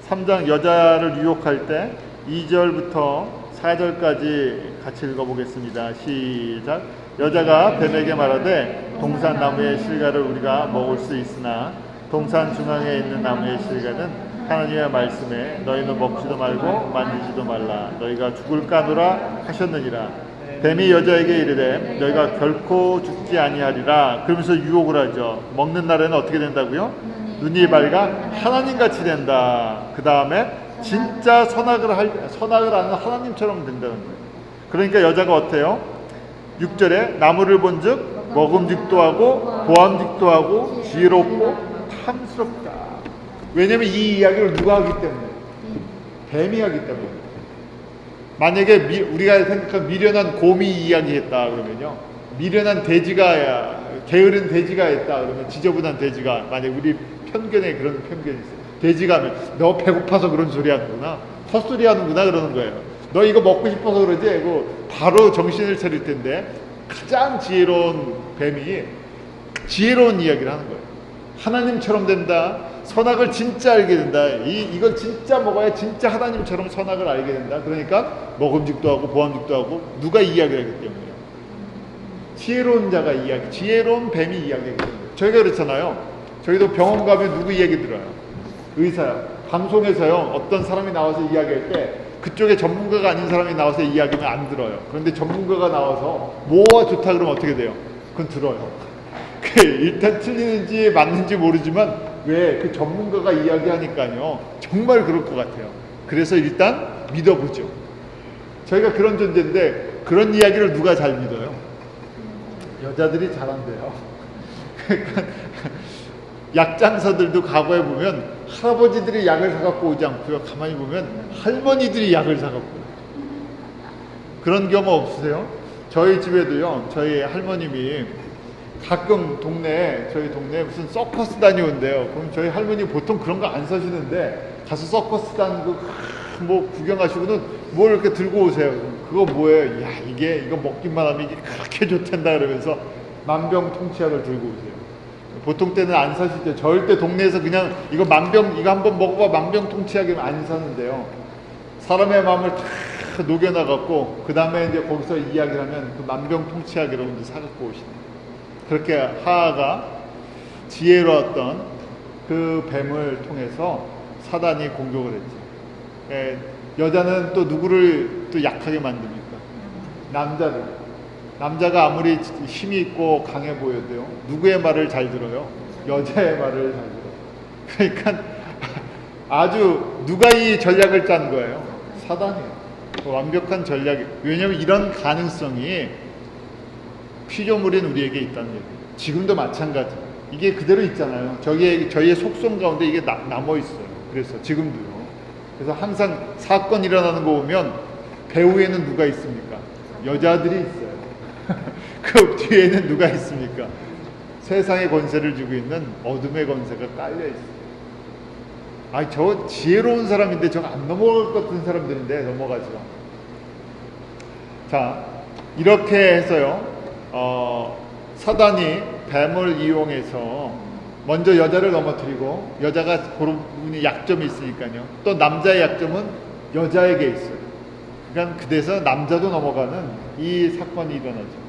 3장 여자를 유혹할 때 2절부터 4절까지 같이 읽어보겠습니다. 시작. 여자가 뱀에게 말하되 동산 나무의 실과를 우리가 먹을 수 있으나 동산 중앙에 있는 나무의 실과는 하나님의 말씀에 너희는 먹지도 말고 만지지도 말라 너희가 죽을까 하노라 하셨느니라. 뱀이 여자에게 이르되 너희가 결코 죽지 아니하리라. 그러면서 유혹을 하죠. 먹는 날에는 어떻게 된다고요? 눈이 밝아 하나님같이 된다. 그 다음에 진짜 선악을 하는 하나님처럼 된다는 거예요. 그러니까 여자가 어때요? 6절에 나무를 본즉 먹음직도 하고 보암직도 하고 지혜롭고 탐스럽다. 왜냐면 이 이야기를 누가 하기 때문에? 뱀이 하기 때문에. 만약에 우리가 생각한 미련한 곰이 이야기했다 그러면요, 미련한 돼지가 게으른 돼지가 했다 그러면, 지저분한 돼지가, 만약 우리 편견에 그런 편견이 있어요. 돼지가 하면 너 배고파서 그런 소리 하는구나, 헛소리 하는구나 그러는 거예요. 너 이거 먹고 싶어서 그러지? 이거 바로 정신을 차릴 텐데, 가장 지혜로운 뱀이 지혜로운 이야기를 하는 거예요. 하나님처럼 된다. 선악을 진짜 알게 된다. 이걸 진짜 먹어야 진짜 하나님처럼 선악을 알게 된다. 그러니까 먹음직도 하고 보암직도 하고. 누가 이야기를 하기 때문에요? 지혜로운 자가 지혜로운 뱀이 이야기하기 때문에. 저희가 그렇잖아요. 저희도 병원 가면 누구 이야기 들어요? 의사요. 방송에서요, 어떤 사람이 나와서 이야기할 때 그쪽에 전문가가 아닌 사람이 나와서 이야기하면 안 들어요. 그런데 전문가가 나와서 뭐가 좋다 그러면 어떻게 돼요? 그건 들어요. 일단 틀리는지 맞는지 모르지만 왜 그 전문가가 이야기하니까요, 정말 그럴 것 같아요. 그래서 일단 믿어보죠. 저희가 그런 존재인데 그런 이야기를 누가 잘 믿어요? 여자들이 잘한대요. 그러니까 약장사들도 과거에 보면 할아버지들이 약을 사갖고 오지 않고요, 가만히 보면 할머니들이 약을 사갖고 오요. 그런 경우 없으세요? 저희 집에도요, 저희 할머님이 가끔 저희 동네에 무슨 서커스 다녀온대요. 그럼 저희 할머니 보통 그런 거 안 사시는데 가서 서커스 다니고 뭐 구경하시고는 뭘 이렇게 들고 오세요. 그거 뭐예요? 야, 이거 먹기만 하면 이게 그렇게 좋단다 그러면서 만병통치약을 들고 오세요. 보통 때는 안 사시죠. 절대 동네에서 그냥 이거 한번 먹어봐 만병통치약이면 안 사는데요. 사람의 마음을 다 녹여놔갖고 그 다음에 이제 거기서 이야기를 하면 그 만병통치약이라고 이제 사갖고 오시는. 그렇게 하하가 지혜로웠던 그 뱀을 통해서 사단이 공격을 했죠. 여자는 또 누구를 또 약하게 만듭니까? 남자를. 남자가 아무리 힘이 있고 강해 보여도요, 누구의 말을 잘 들어요? 여자의 말을 잘 들어요. 그러니까 아주 누가 이 전략을 짠 거예요? 사단이에요. 완벽한 전략이. 왜냐하면 이런 가능성이 피조물인 우리에게 있다는 얘기예요. 지금도 마찬가지. 이게 그대로 있잖아요. 저희의 속성 가운데 이게 남아 있어요. 그래서 지금도요. 그래서 항상 사건 일어나는 거 보면 배후에는 누가 있습니까? 여자들이 있어요. 그 뒤에는 누가 있습니까? 세상의 권세를 쥐고 있는 어둠의 권세가 깔려 있어요. 저 지혜로운 사람인데 저거 안 넘어갈 것 같은 사람들인데 넘어가죠. 자, 이렇게 해서요, 사단이 뱀을 이용해서 먼저 여자를 넘어뜨리고, 여자가 그런 부분이 약점이 있으니까요, 또 남자의 약점은 여자에게 있어요. 그러니까 그래서 남자도 넘어가는 이 사건이 일어나죠.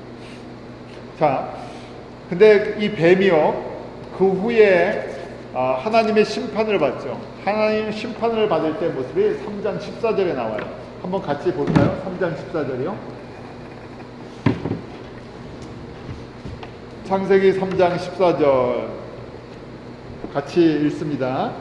자, 근데 이 뱀이요, 그 후에 하나님의 심판을 받죠. 하나님 심판을 받을 때 모습이 3장 14절에 나와요. 한번 같이 볼까요? 3장 14절이요. 창세기 3장 14절 같이 읽습니다.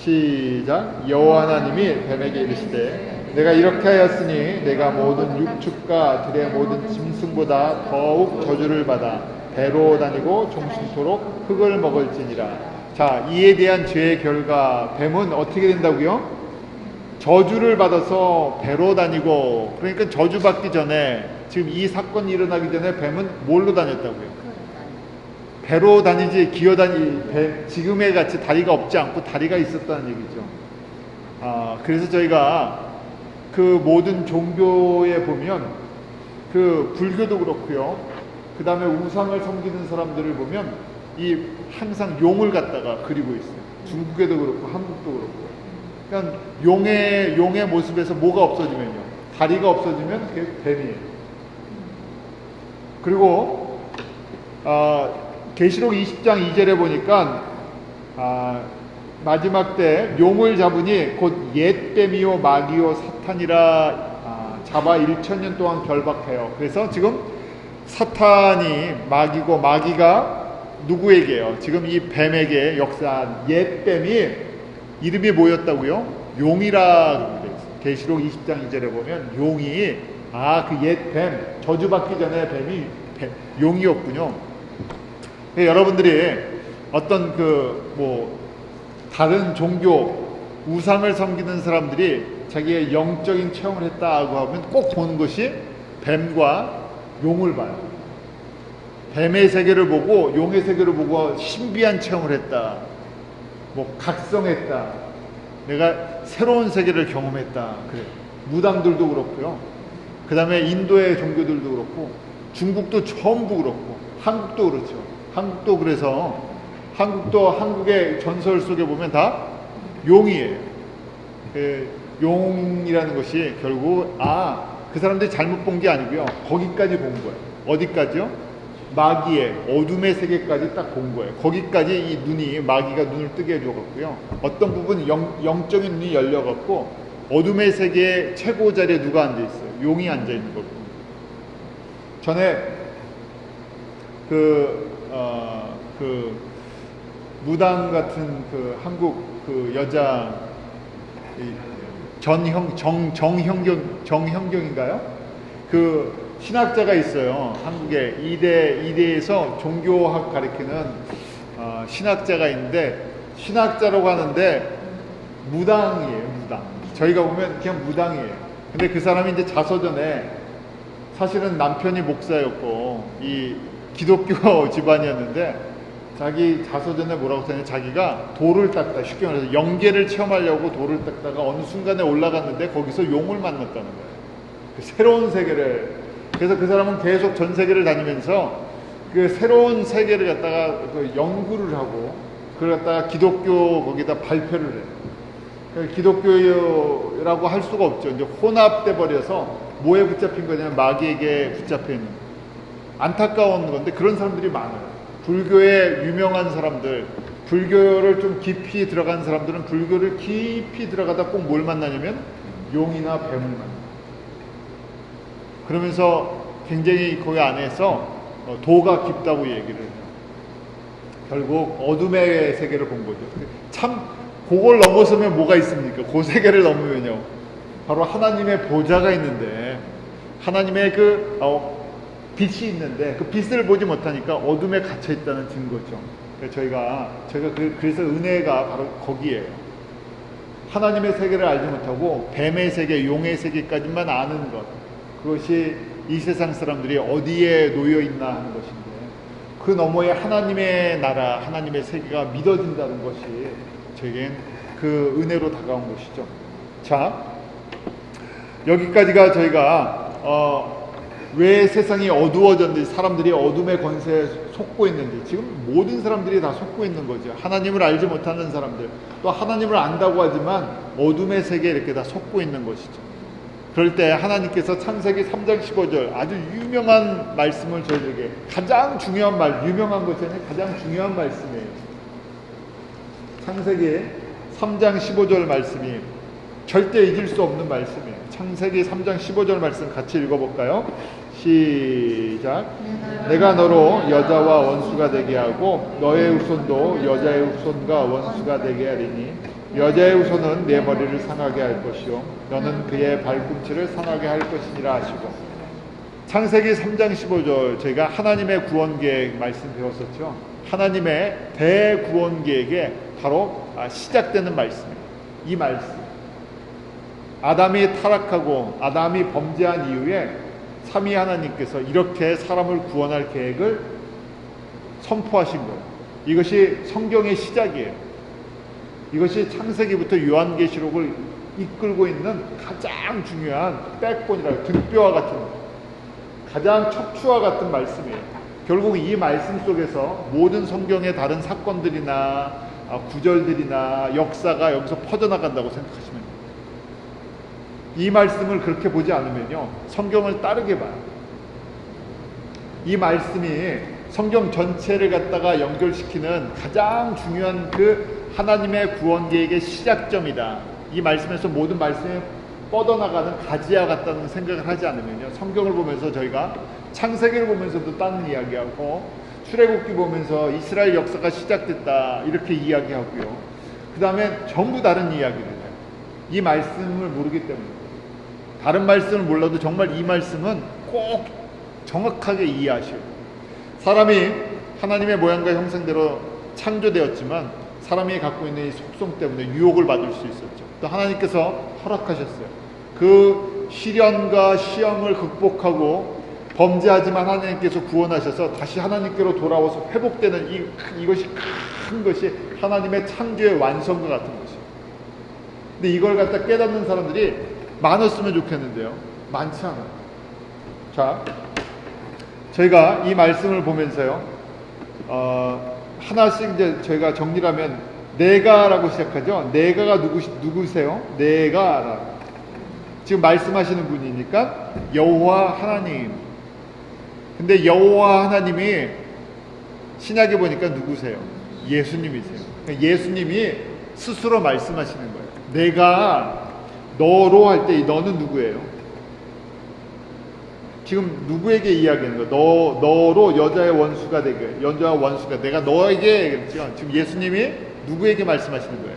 시작. 여호와 하나님이 뱀에게 이르시되 내가 이렇게 하였으니 내가 모든 육축과 들의 모든 짐승보다 더욱 저주를 받아 배로 다니고 종신토록 흙을 먹을지니라. 자, 이에 대한 죄의 결과 뱀은 어떻게 된다고요? 저주를 받아서 배로 다니고, 그러니까 저주받기 전에, 지금 이 사건이 일어나기 전에 뱀은 뭘로 다녔다고요? 배로 다니지 지금의 같이 다리가 없지 않고 다리가 있었다는 얘기죠. 그래서 저희가 그 모든 종교에 보면 그 불교도 그렇고요. 그 다음에 우상을 섬기는 사람들을 보면 항상 용을 갖다가 그리고 있어요. 중국에도 그렇고 한국도 그렇고. 그러니까 용의 모습에서 뭐가 없어지면요, 다리가 없어지면 그게 뱀이에요. 그리고 계시록 20장 2절에 보니까 마지막 때 용을 잡으니 곧 옛뱀이요 마귀요 사탄이라 잡아 1000년 동안 결박해요. 그래서 지금 사탄이 마귀고, 마귀가 누구에게요? 지금 이 뱀에게 역사한 옛뱀이 이름이 뭐였다고요? 용이라. 계시록 20장 2절에 보면 용이 그 옛뱀, 저주받기 전에 뱀이 용이었군요. 여러분들이 어떤 다른 종교 우상을 섬기는 사람들이 자기의 영적인 체험을 했다고 하면 꼭 보는 것이 뱀과 용을 봐요. 뱀의 세계를 보고 용의 세계를 보고 신비한 체험을 했다, 각성했다, 내가 새로운 세계를 경험했다. 그래. 무당들도 그렇고요. 그 다음에 인도의 종교들도 그렇고, 중국도 전부 그렇고, 한국도 그렇죠. 한국도 그래서 한국의 전설 속에 보면 다 용이에요. 용이라는 것이 결국 그 사람들이 잘못 본 게 아니고요, 거기까지 본 거예요. 어디까지요? 마귀의 어둠의 세계까지 딱 본 거예요. 거기까지 이 눈이, 마귀가 눈을 뜨게 해줘갖고요, 어떤 부분 영적인 눈이 열려갖고 어둠의 세계의 최고 자리에 누가 앉아있어요? 용이 앉아있는 거거든요. 전에 무당 같은 한국 여자 정형경인가요? 신학자가 있어요. 한국에 이대에서 종교학 가르치는 신학자가 있는데, 신학자라고 하는데 무당이에요. 무당. 저희가 보면 그냥 무당이에요. 근데 그 사람이 이제 자서전에, 사실은 남편이 목사였고 이 기독교 집안이었는데, 자기 자서전에 뭐라고 써냐면, 자기가 돌을 닦다, 쉽게 말해서 영계를 체험하려고 돌을 닦다가 어느 순간에 올라갔는데 거기서 용을 만났다는 거예요. 새로운 세계를. 그래서 그 사람은 계속 전 세계를 다니면서 그 새로운 세계를 갖다가 연구를 하고, 그걸 갖다가 기독교 거기다 발표를 해요. 기독교라고 할 수가 없죠. 이제 혼합돼 버려서 뭐에 붙잡힌 거냐면 마귀에게 붙잡혀 있는. 안타까운 건데 그런 사람들이 많아요. 불교에 유명한 사람들, 불교를 좀 깊이 들어간 사람들은 불교를 깊이 들어가다 꼭 뭘 만나냐면 용이나 뱀을 만나요. 그러면서 굉장히 거기 안에서 도가 깊다고 얘기를 해요. 결국 어둠의 세계를 본 거죠. 참 그걸 넘어서면 뭐가 있습니까? 그 세계를 넘으면요, 바로 하나님의 보좌가 있는데, 하나님의 빛이 있는데 그 빛을 보지 못하니까 어둠에 갇혀 있다는 증거죠. 저희가 그래서 은혜가 바로 거기에요. 하나님의 세계를 알지 못하고 뱀의 세계, 용의 세계까지만 아는 것, 그것이 이 세상 사람들이 어디에 놓여 있나 하는 것인데, 그 너머에 하나님의 나라, 하나님의 세계가 믿어진다는 것이 저에겐 그 은혜로 다가온 것이죠. 자, 여기까지가 저희가 왜 세상이 어두워졌는지, 사람들이 어둠의 권세에 속고 있는지, 지금 모든 사람들이 다 속고 있는 거죠. 하나님을 알지 못하는 사람들, 또 하나님을 안다고 하지만 어둠의 세계에 이렇게 다 속고 있는 것이죠. 그럴 때 하나님께서 창세기 3장 15절 아주 유명한 말씀을 저희에게, 가장 중요한 유명한 것이 아니라 가장 중요한 말씀이에요. 창세기 3장 15절 말씀이 절대 잊을 수 없는 말씀이에요. 창세기 3장 15절 말씀 같이 읽어볼까요? 시작. 내가 너로 여자와 원수가 되게 하고 너의 후손도 여자의 후손과 원수가 되게 하리니 여자의 후손은 내 머리를 상하게 할 것이요 너는 그의 발꿈치를 상하게 할 것이니라 하시고, 창세기 3장 15절 저희가 하나님의 구원 계획 말씀 배웠었죠. 하나님의 대구원 계획에 바로 시작되는 말씀입니다. 이 말씀, 아담이 타락하고 아담이 범죄한 이후에 삼위 하나님께서 이렇게 사람을 구원할 계획을 선포하신 거예요. 이것이 성경의 시작이에요. 이것이 창세기부터 요한계시록을 이끌고 있는 가장 중요한 백본이라고, 등뼈와 같은, 가장 척추와 같은 말씀이에요. 결국 이 말씀 속에서 모든 성경의 다른 사건들이나 구절들이나 역사가 여기서 퍼져나간다고 생각하시면 돼요. 이 말씀을 그렇게 보지 않으면요, 성경을 따르게 봐요. 이 말씀이 성경 전체를 갖다가 연결시키는 가장 중요한 그 하나님의 구원 계획의 시작점이다. 이 말씀에서 모든 말씀이 뻗어나가는 가지와 같다는 생각을 하지 않으면요, 성경을 보면서 저희가 창세기를 보면서도 다른 이야기하고, 출애굽기 보면서 이스라엘 역사가 시작됐다 이렇게 이야기하고요, 그 다음에 전부 다른 이야기를 해요. 이 말씀을 모르기 때문에. 다른 말씀을 몰라도 정말 이 말씀은 꼭 정확하게 이해하셔야 돼요. 사람이 하나님의 모양과 형상대로 창조되었지만 사람이 갖고 있는 이 속성 때문에 유혹을 받을 수 있었죠. 또 하나님께서 허락하셨어요. 그 시련과 시험을 극복하고 범죄하지만 하나님께서 구원하셔서 다시 하나님께로 돌아와서 회복되는 이것이 큰 것이 하나님의 창조의 완성과 같은 것이에요. 근데 이걸 갖다 깨닫는 사람들이 많았으면 좋겠는데요, 많지 않아요. 자, 저희가 이 말씀을 보면서요, 하나씩 이제 저희가 정리를 하면, 내가라고 시작하죠. 내가가 누구세요? 내가, 지금 말씀하시는 분이니까 여호와 하나님. 근데 여호와 하나님이 신약에 보니까 누구세요? 예수님이세요. 그러니까 예수님이 스스로 말씀하시는 거예요. 내가 너로 할 때 너는 누구예요? 지금 누구에게 이야기하는 거예요? 너로 여자의 원수가 되게, 여자와 원수가, 내가 너에게 그랬죠. 지금 예수님이 누구에게 말씀하시는 거예요?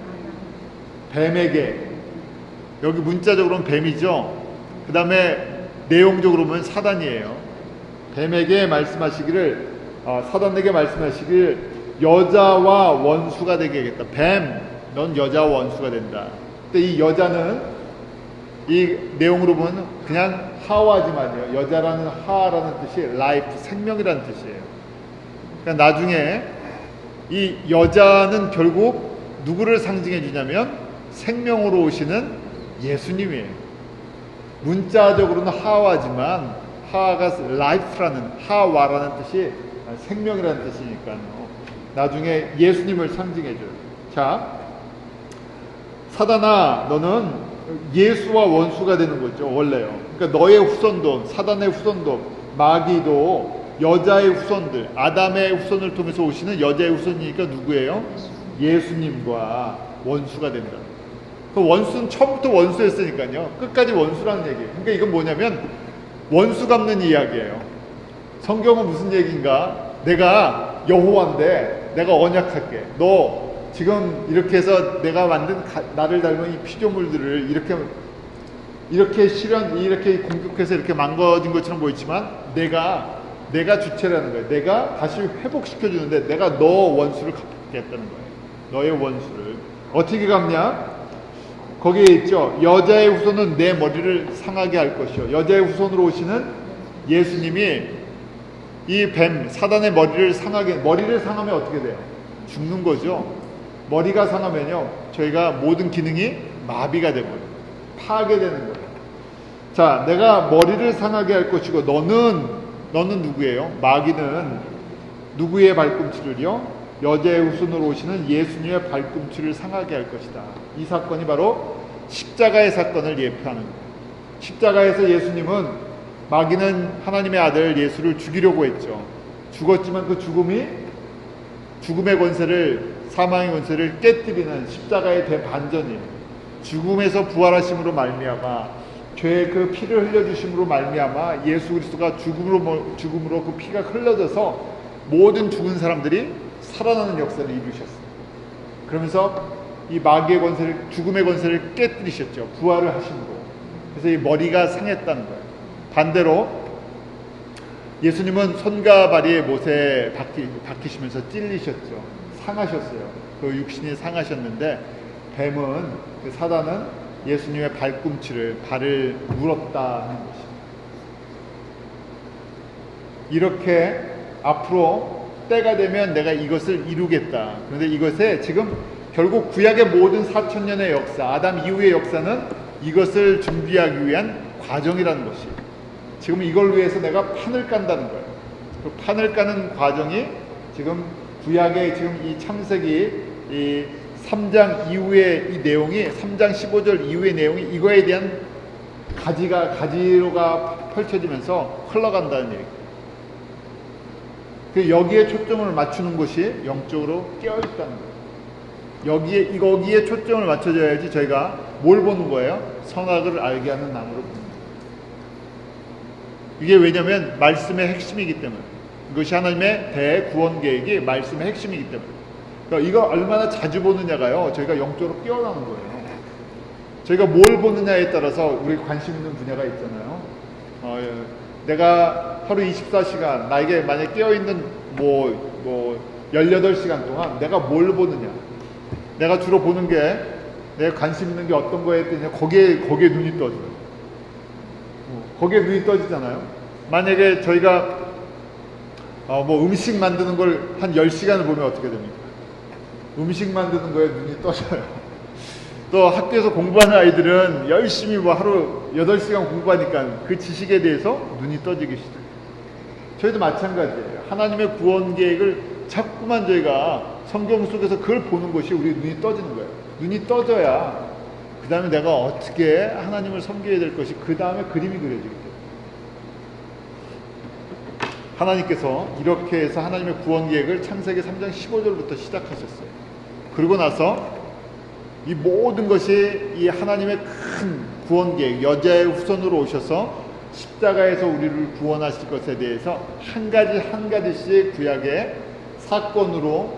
뱀에게. 여기 문자적으로는 뱀이죠. 그 다음에 내용적으로 보면 사단이에요. 뱀에게 말씀하시기를, 사단에게 말씀하시기를 여자와 원수가 되게 하겠다. 뱀, 넌 여자와 원수가 된다. 근데 이 여자는 이 내용으로 보면 그냥 하와지만요, 여자라는 하라는 뜻이 라이프, 생명이라는 뜻이에요. 그러니까 나중에 이 여자는 결국 누구를 상징해 주냐면 생명으로 오시는 예수님이에요. 문자적으로는 하와지만 하가 라이프라는, 하와라는 뜻이 생명이라는 뜻이니까요, 나중에 예수님을 상징해 줘요. 자, 사단아, 너는 예수와 원수가 되는 거죠, 원래요. 그러니까 너의 후손도, 사단의 후손도, 마귀도 여자의 후손들, 아담의 후손을 통해서 오시는 여자의 후손이니까 누구예요? 예수님과 원수가 된다. 그 원수는 처음부터 원수였으니까요, 끝까지 원수라는 얘기예요. 그러니까 이건 뭐냐면 원수 갚는 이야기예요. 성경은 무슨 얘기인가? 내가 여호와인데 내가 언약할게. 너 지금 이렇게 해서 내가 만든 나를 닮은 이 피조물들을 이렇게 실현, 이렇게 공격해서 이렇게 망가진 것처럼 보이지만 내가 주체라는 거예요. 내가 다시 회복시켜 주는데 내가 너 원수를 갚겠다는 거예요. 너의 원수를 어떻게 갚냐? 거기에 있죠. 여자의 후손은 내 머리를 상하게 할 것이요. 여자의 후손으로 오시는 예수님이 이 뱀, 사단의 머리를 상하면 어떻게 돼요? 죽는 거죠. 머리가 상하면요, 저희가 모든 기능이 마비가 되고요, 파괴되는 거예요. 자, 내가 머리를 상하게 할 것이고 너는 누구예요? 마귀는 누구의 발꿈치를요? 여자의 후손으로 오시는 예수님의 발꿈치를 상하게 할 것이다. 이 사건이 바로 십자가의 사건을 예표하는 거예요. 십자가에서 예수님은, 마귀는 하나님의 아들 예수를 죽이려고 했죠. 죽었지만 그 죽음의 권세를, 사망의 권세를 깨뜨리는 십자가의 대반전이에요. 죽음에서 부활하심으로 말미암아, 죄의 그 피를 흘려주심으로 말미암아 예수 그리스도가 죽음으로 그 피가 흘러져서 모든 죽은 사람들이 살아나는 역사를 이루셨어요. 그러면서 이 마귀의 권세를, 죽음의 권세를 깨뜨리셨죠. 부활을 하심으로. 그래서 이 머리가 상했다는 거예요. 반대로 예수님은 손과 발이 못에 박히시면서 찔리셨죠. 상하셨어요. 그 육신이 상하셨는데 뱀은, 그 사단은 예수님의 발꿈치를, 발을 물었다는 것입니다. 이렇게 앞으로 때가 되면 내가 이것을 이루겠다. 그런데 이것에 지금 결국 구약의 모든 4,000년의 역사, 아담 이후의 역사는 이것을 준비하기 위한 과정이라는 것이, 지금 이걸 위해서 내가 판을 깐다는 거예요. 그 판을 까는 과정이 지금 구약의 지금 이 창세기 이 3장 이후의 이 내용이, 3장 15절 이후의 내용이 이거에 대한 가지로가 펼쳐지면서 흘러간다는 얘기예요. 여기에 초점을 맞추는 것이 영적으로 깨어있다는 거예요. 거기에 초점을 맞춰줘야지 저희가 뭘 보는 거예요? 선악을 알게 하는 나무를 보는 거예요. 이게 왜냐면 말씀의 핵심이기 때문에, 이것이 하나님의 대구원 계획이 말씀의 핵심이기 때문에. 그러니까 이거 얼마나 자주 보느냐가요, 저희가 영적으로 깨어나는 거예요. 저희가 뭘 보느냐에 따라서 우리 관심 있는 분야가 있잖아요. 내가 하루 24시간 나에게 만약에 깨어있는 18시간 동안 내가 뭘 보느냐, 내가 주로 보는 게, 내가 관심 있는 게 어떤 거에 뜨냐, 거기에 눈이 떠져요. 거기에 눈이 떠지잖아요. 만약에 저희가 음식 만드는 걸 한 10시간을 보면 어떻게 됩니까? 음식 만드는 거에 눈이 떠져요. 또 학교에서 공부하는 아이들은 열심히 하루 8시간 공부하니까 그 지식에 대해서 눈이 떠지기 시작해요. 저희도 마찬가지예요. 하나님의 구원 계획을 자꾸만 저희가 성경 속에서 그걸 보는 것이 우리 눈이 떠지는 거예요. 눈이 떠져야 그 다음에 내가 어떻게 하나님을 섬겨야 될 것이, 그 다음에 그림이 그려지기 때문에. 하나님께서 이렇게 해서 하나님의 구원 계획을 창세기 3장 15절부터 시작하셨어요. 그러고 나서 이 모든 것이 이 하나님의 큰 구원 계획, 여자의 후손으로 오셔서 십자가에서 우리를 구원하실 것에 대해서 한 가지씩 구약의 사건으로,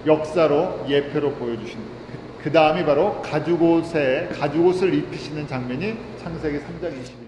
역사로, 예표로 보여주신 거예요. 그 다음이 바로 가죽옷을 입히시는 장면이 창세기 3장 22절.